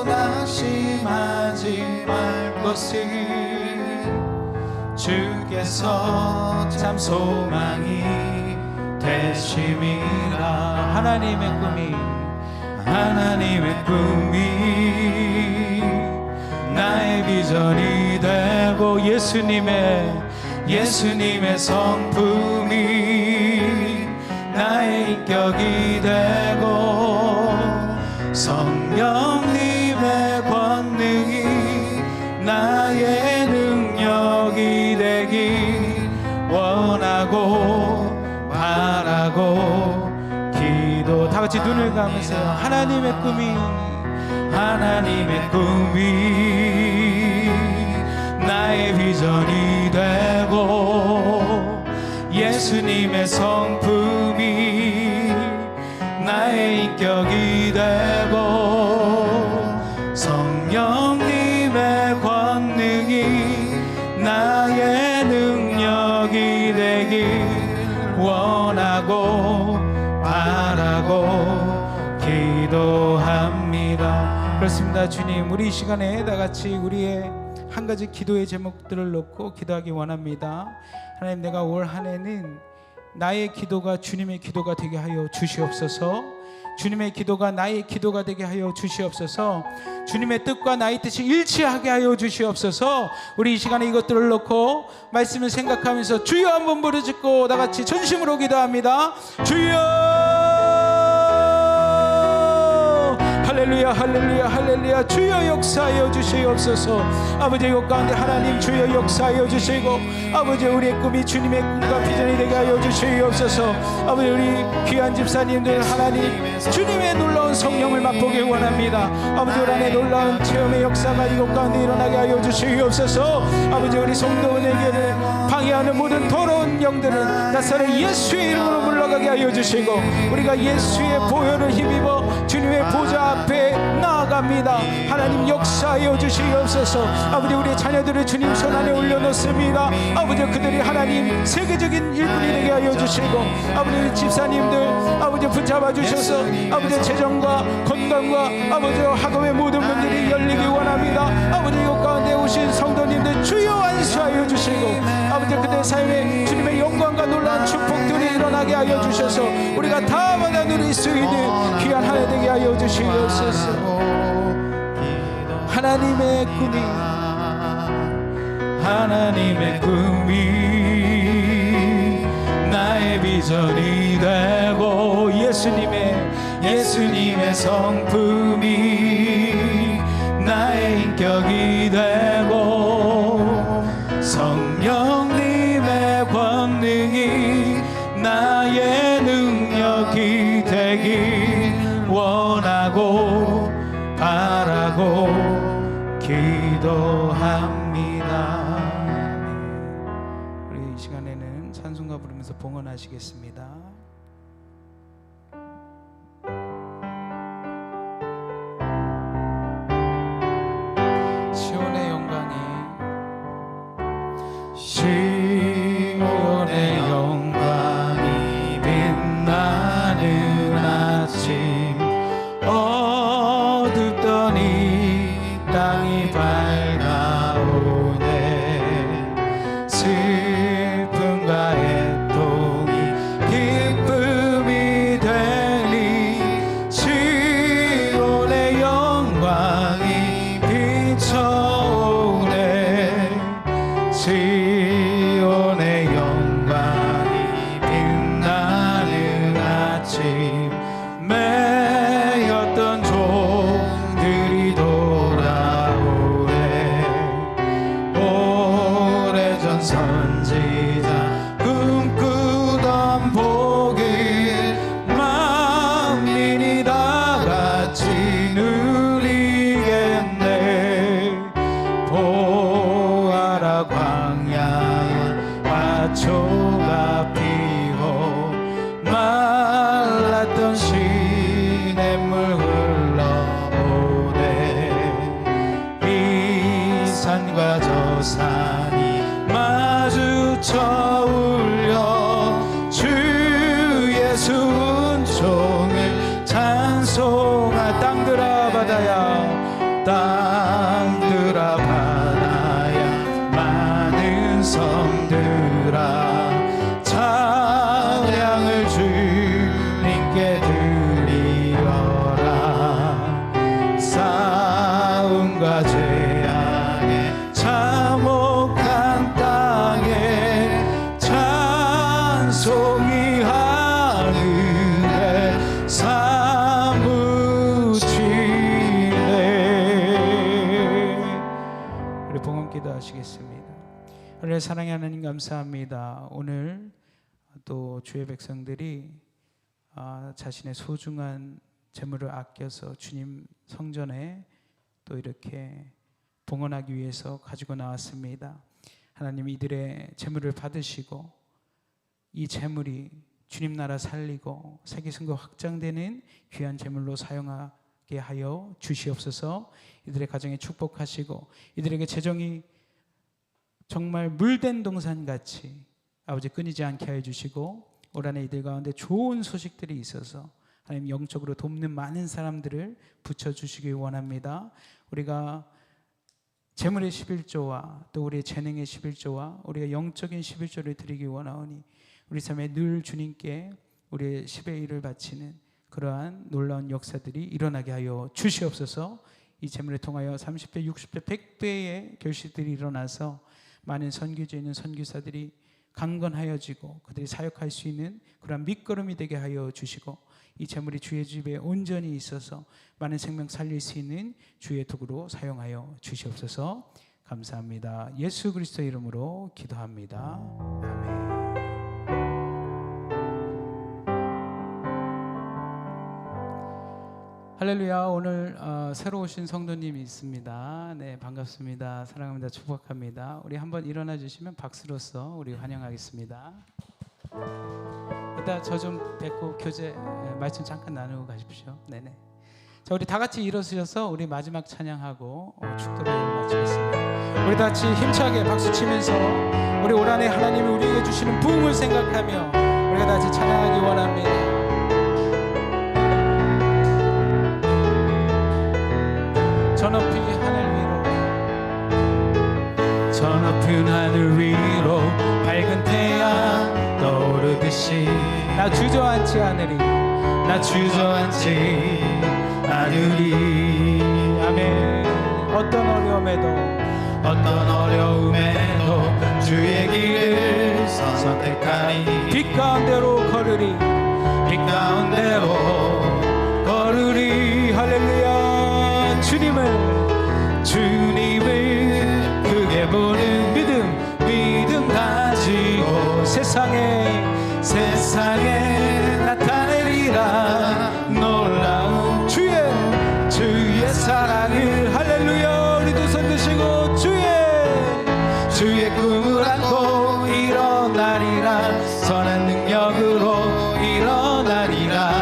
낙심하지 말 것을 주께서 참 소망이 되심이라. 하나님의 꿈이 나의 비전이 되고 예수님의 성품이 나의 인격이 되고 성령님의 권능이 나의 능력이 되길 원하고 바라고 기도. 다 같이 눈을 감으세요. 하나님의 꿈이 나의 비전이 되고 예수님의 성품이 나의 인격이 되고 성령님의 권능이 나의 능력이 되길 원하고 바라고 기도합니다. 그렇습니다. 주님, 우리 이 시간에 다 같이 우리의 한 가지 기도의 제목들을 놓고 기도하기 원합니다. 하나님, 내가 올 한 해는 나의 기도가 주님의 기도가 되게 하여 주시옵소서. 주님의 기도가 나의 기도가 되게 하여 주시옵소서. 주님의 뜻과 나의 뜻이 일치하게 하여 주시옵소서. 우리 이 시간에 이것들을 놓고 말씀을 생각하면서 주여 한번 부르짖고 다 같이 전심으로 기도합니다. 주여, 할렐루야, 할렐루야, 할렐루야. 주여 역사하여 주시옵소서. 아버지, 이곳 가운데 하나님 주여 역사하여 주시고 아버지, 우리의 꿈이 주님의 꿈과 비전이 되게 하여 주시옵소서. 아버지, 우리 귀한 집사님들 하나님 주님의 놀라운 성령을 맛보기 원합니다. 아버지, 올 한해 놀라운 체험의 역사가 이곳 가운데 일어나게 하여 주시옵소서. 아버지, 우리 송도 은혜교회를 방해하는 모든 더러운 영들은 나사렛 예수의 이름으로 물러가게 하여 주시고 우리가 예수의 보혈을 힘입어 주님의 보좌 앞에 나아갑니다. 하나님 역사하여 주시옵소서. 아버지, 우리의 자녀들을 주님 손안에 올려놓습니다. 아버지, 그들이 하나님 세계적인 일꾼이 되게 하여 주시고 아버지, 우리 집사님들 아버지 붙잡아 주셔서 아버지 재정과 건강과 아버지 학업의 모든 문들이 열리기 원합니다. 아버지, 이곳 가운데 오신 성도님들 주여 안수하여 주시고 아버지, 그들 삶에 주님의 영광과 놀라운 축복들이 일어나게 하여 주셔서 우리가 다 받아 누릴 수 있는 귀한 한 해 되게 하여 주시옵소서. 하나님의 꿈이 나의 비전이 되고 예수님의 성품이 나의 인격이 되고 바라고 기도합니다. 우리 이 시간에는 찬송가 부르면서 봉헌하시겠습니다. 시온의 영광이 시온의 영광이 빛나는 아침 어둡더니 땅이 밝아오네 슬픔과 애통이 기쁨이 되니 시온의 영광이 비춰오네 시온의 영광이 빛나는 아침 매였던 종들이 돌아오네 오래전 선지자 꿈꾸던 복을 만민이 다 같이 누리겠네 보아라 광야에 화초가 피고 말랐던 시냇물 흘러오네 이 산과 저 산이 마주쳐 울려 주 예수 은총을 찬송하 땅들아 바다야 땅들아 바다야 많은 섬들아 찬양을 주님께 드리어라 싸움과 재앙에 참혹한 땅에 찬송이 하늘에 사무치네. 우리 봉헌 기도하시겠습니다. 하늘의 사랑의 하나님 감사합니다. 오늘 또 주의 백성들이 자신의 소중한 재물을 아껴서 주님 성전에 또 이렇게 봉헌하기 위해서 가지고 나왔습니다. 하나님 이들의 재물을 받으시고 이 재물이 주님 나라 살리고 세계 선교 확장되는 귀한 재물로 사용하게 하여 주시옵소서. 이들의 가정에 축복하시고 이들에게 재정이 정말 물된 동산같이 아버지 끊이지 않게 하여 주시고 올 한해 이들 가운데 좋은 소식들이 있어서 하나님 영적으로 돕는 많은 사람들을 붙여주시기 원합니다. 우리가 재물의 11조와 또 우리의 재능의 11조와 우리가 영적인 11조를 드리기 원하오니 우리 삶에 늘 주님께 우리의 10의 1을 바치는 그러한 놀라운 역사들이 일어나게 하여 주시옵소서. 이 재물을 통하여 30배, 60배, 100배의 결실들이 일어나서 많은 선교지에 있는 선교사들이 강건하여지고 그들이 사역할 수 있는 그러한 밑거름이 되게 하여 주시고 이 재물이 주의 집에 온전히 있어서 많은 생명 살릴 수 있는 주의 도구로 사용하여 주시옵소서. 감사합니다. 예수 그리스도의 이름으로 기도합니다. 아멘. 할렐루야. 오늘 새로 오신 성도님이 있습니다. 네, 반갑습니다. 사랑합니다. 축복합니다. 우리 한번 일어나 주시면 박수로서 우리 환영하겠습니다. 이따 저 좀 뵙고 교제 말씀 잠깐 나누고 가십시오. 네네. 자, 우리 다 같이 일어서셔서 우리 마지막 찬양하고 축도를 마치겠습니다. 우리 다 같이 힘차게 박수 치면서 우리 올 한해 하나님이 우리에게 주시는 부흥을 생각하며 우리가 다 같이 찬양하기 원합니다. 저 높이 하늘 위로 저 높은 하늘 위로 밝은 태양 떠오르듯이 나 주저앉지 않으리 나 주저앉지 않으리. 아멘. 어떤 어려움에도 주의 길을 선택하니 빛 가운데로 걸으리 빛 가운데로 걸으리. 할렐루야. 주님을 크게 보는 믿음 가지고 세상에 나타내리라. 놀라운 주의 땅을 할렐루야. 우리도 손 드시고 주의 꿈을 안고 일어나리라. 선한 능력으로 일어나리라.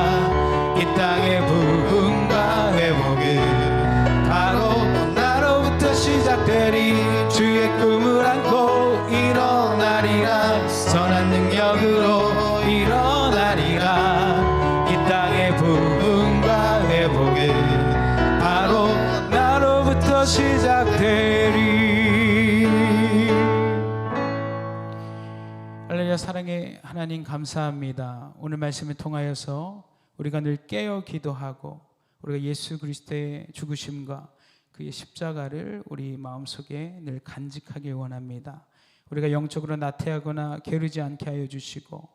이 땅의 부흥과 회복은 바로 나로부터 시작되리. 주의 꿈을 안고 일어나리라. 선한 능력으로 일어나리라. 이 땅의 부흥과 회복은 바로 나로부터 시작되리. 할렐루야. 사랑의 하나님 감사합니다. 오늘 말씀을 통하여서 우리가 늘 깨어 기도하고 우리가 예수 그리스도의 죽으심과 그의 십자가를 우리 마음속에 늘 간직하길 원합니다. 우리가 영적으로 나태하거나 게으르지 않게 하여 주시고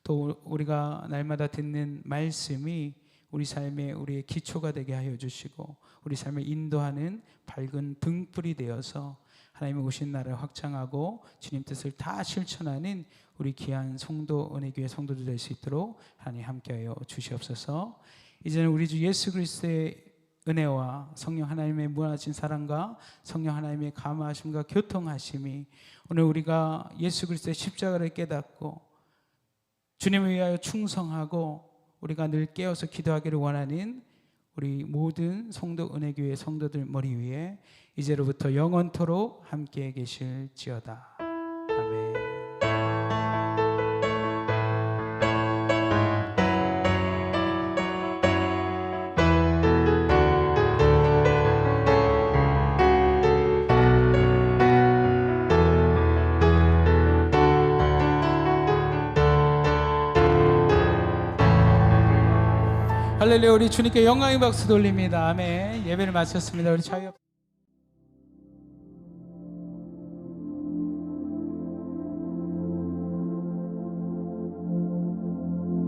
또 우리가 날마다 듣는 말씀이 우리 삶에 우리의 기초가 되게 하여 주시고 우리 삶을 인도하는 밝은 등불이 되어서 하나님의 오신 나라를 확장하고 주님 뜻을 다 실천하는 우리 귀한 성도 은혜교회 성도들 될 수 있도록 하나님 함께하여 주시옵소서. 이제는 우리 주 예수 그리스도의 은혜와 성령 하나님의 무한하신 사랑과 성령 하나님의 감화하심과 교통하심이 오늘 우리가 예수 그리스도의 십자가를 깨닫고 주님을 위하여 충성하고 우리가 늘 깨어서 기도하기를 원하는 우리 모든 성도 은혜교회 성도들 머리 위에 이제로부터 영원토록 함께 계실지어다. 아멘. 할렐루야. 우리 주님께 영광의 박수 돌립니다. 아멘. 예배를 마쳤습니다. 우리 자유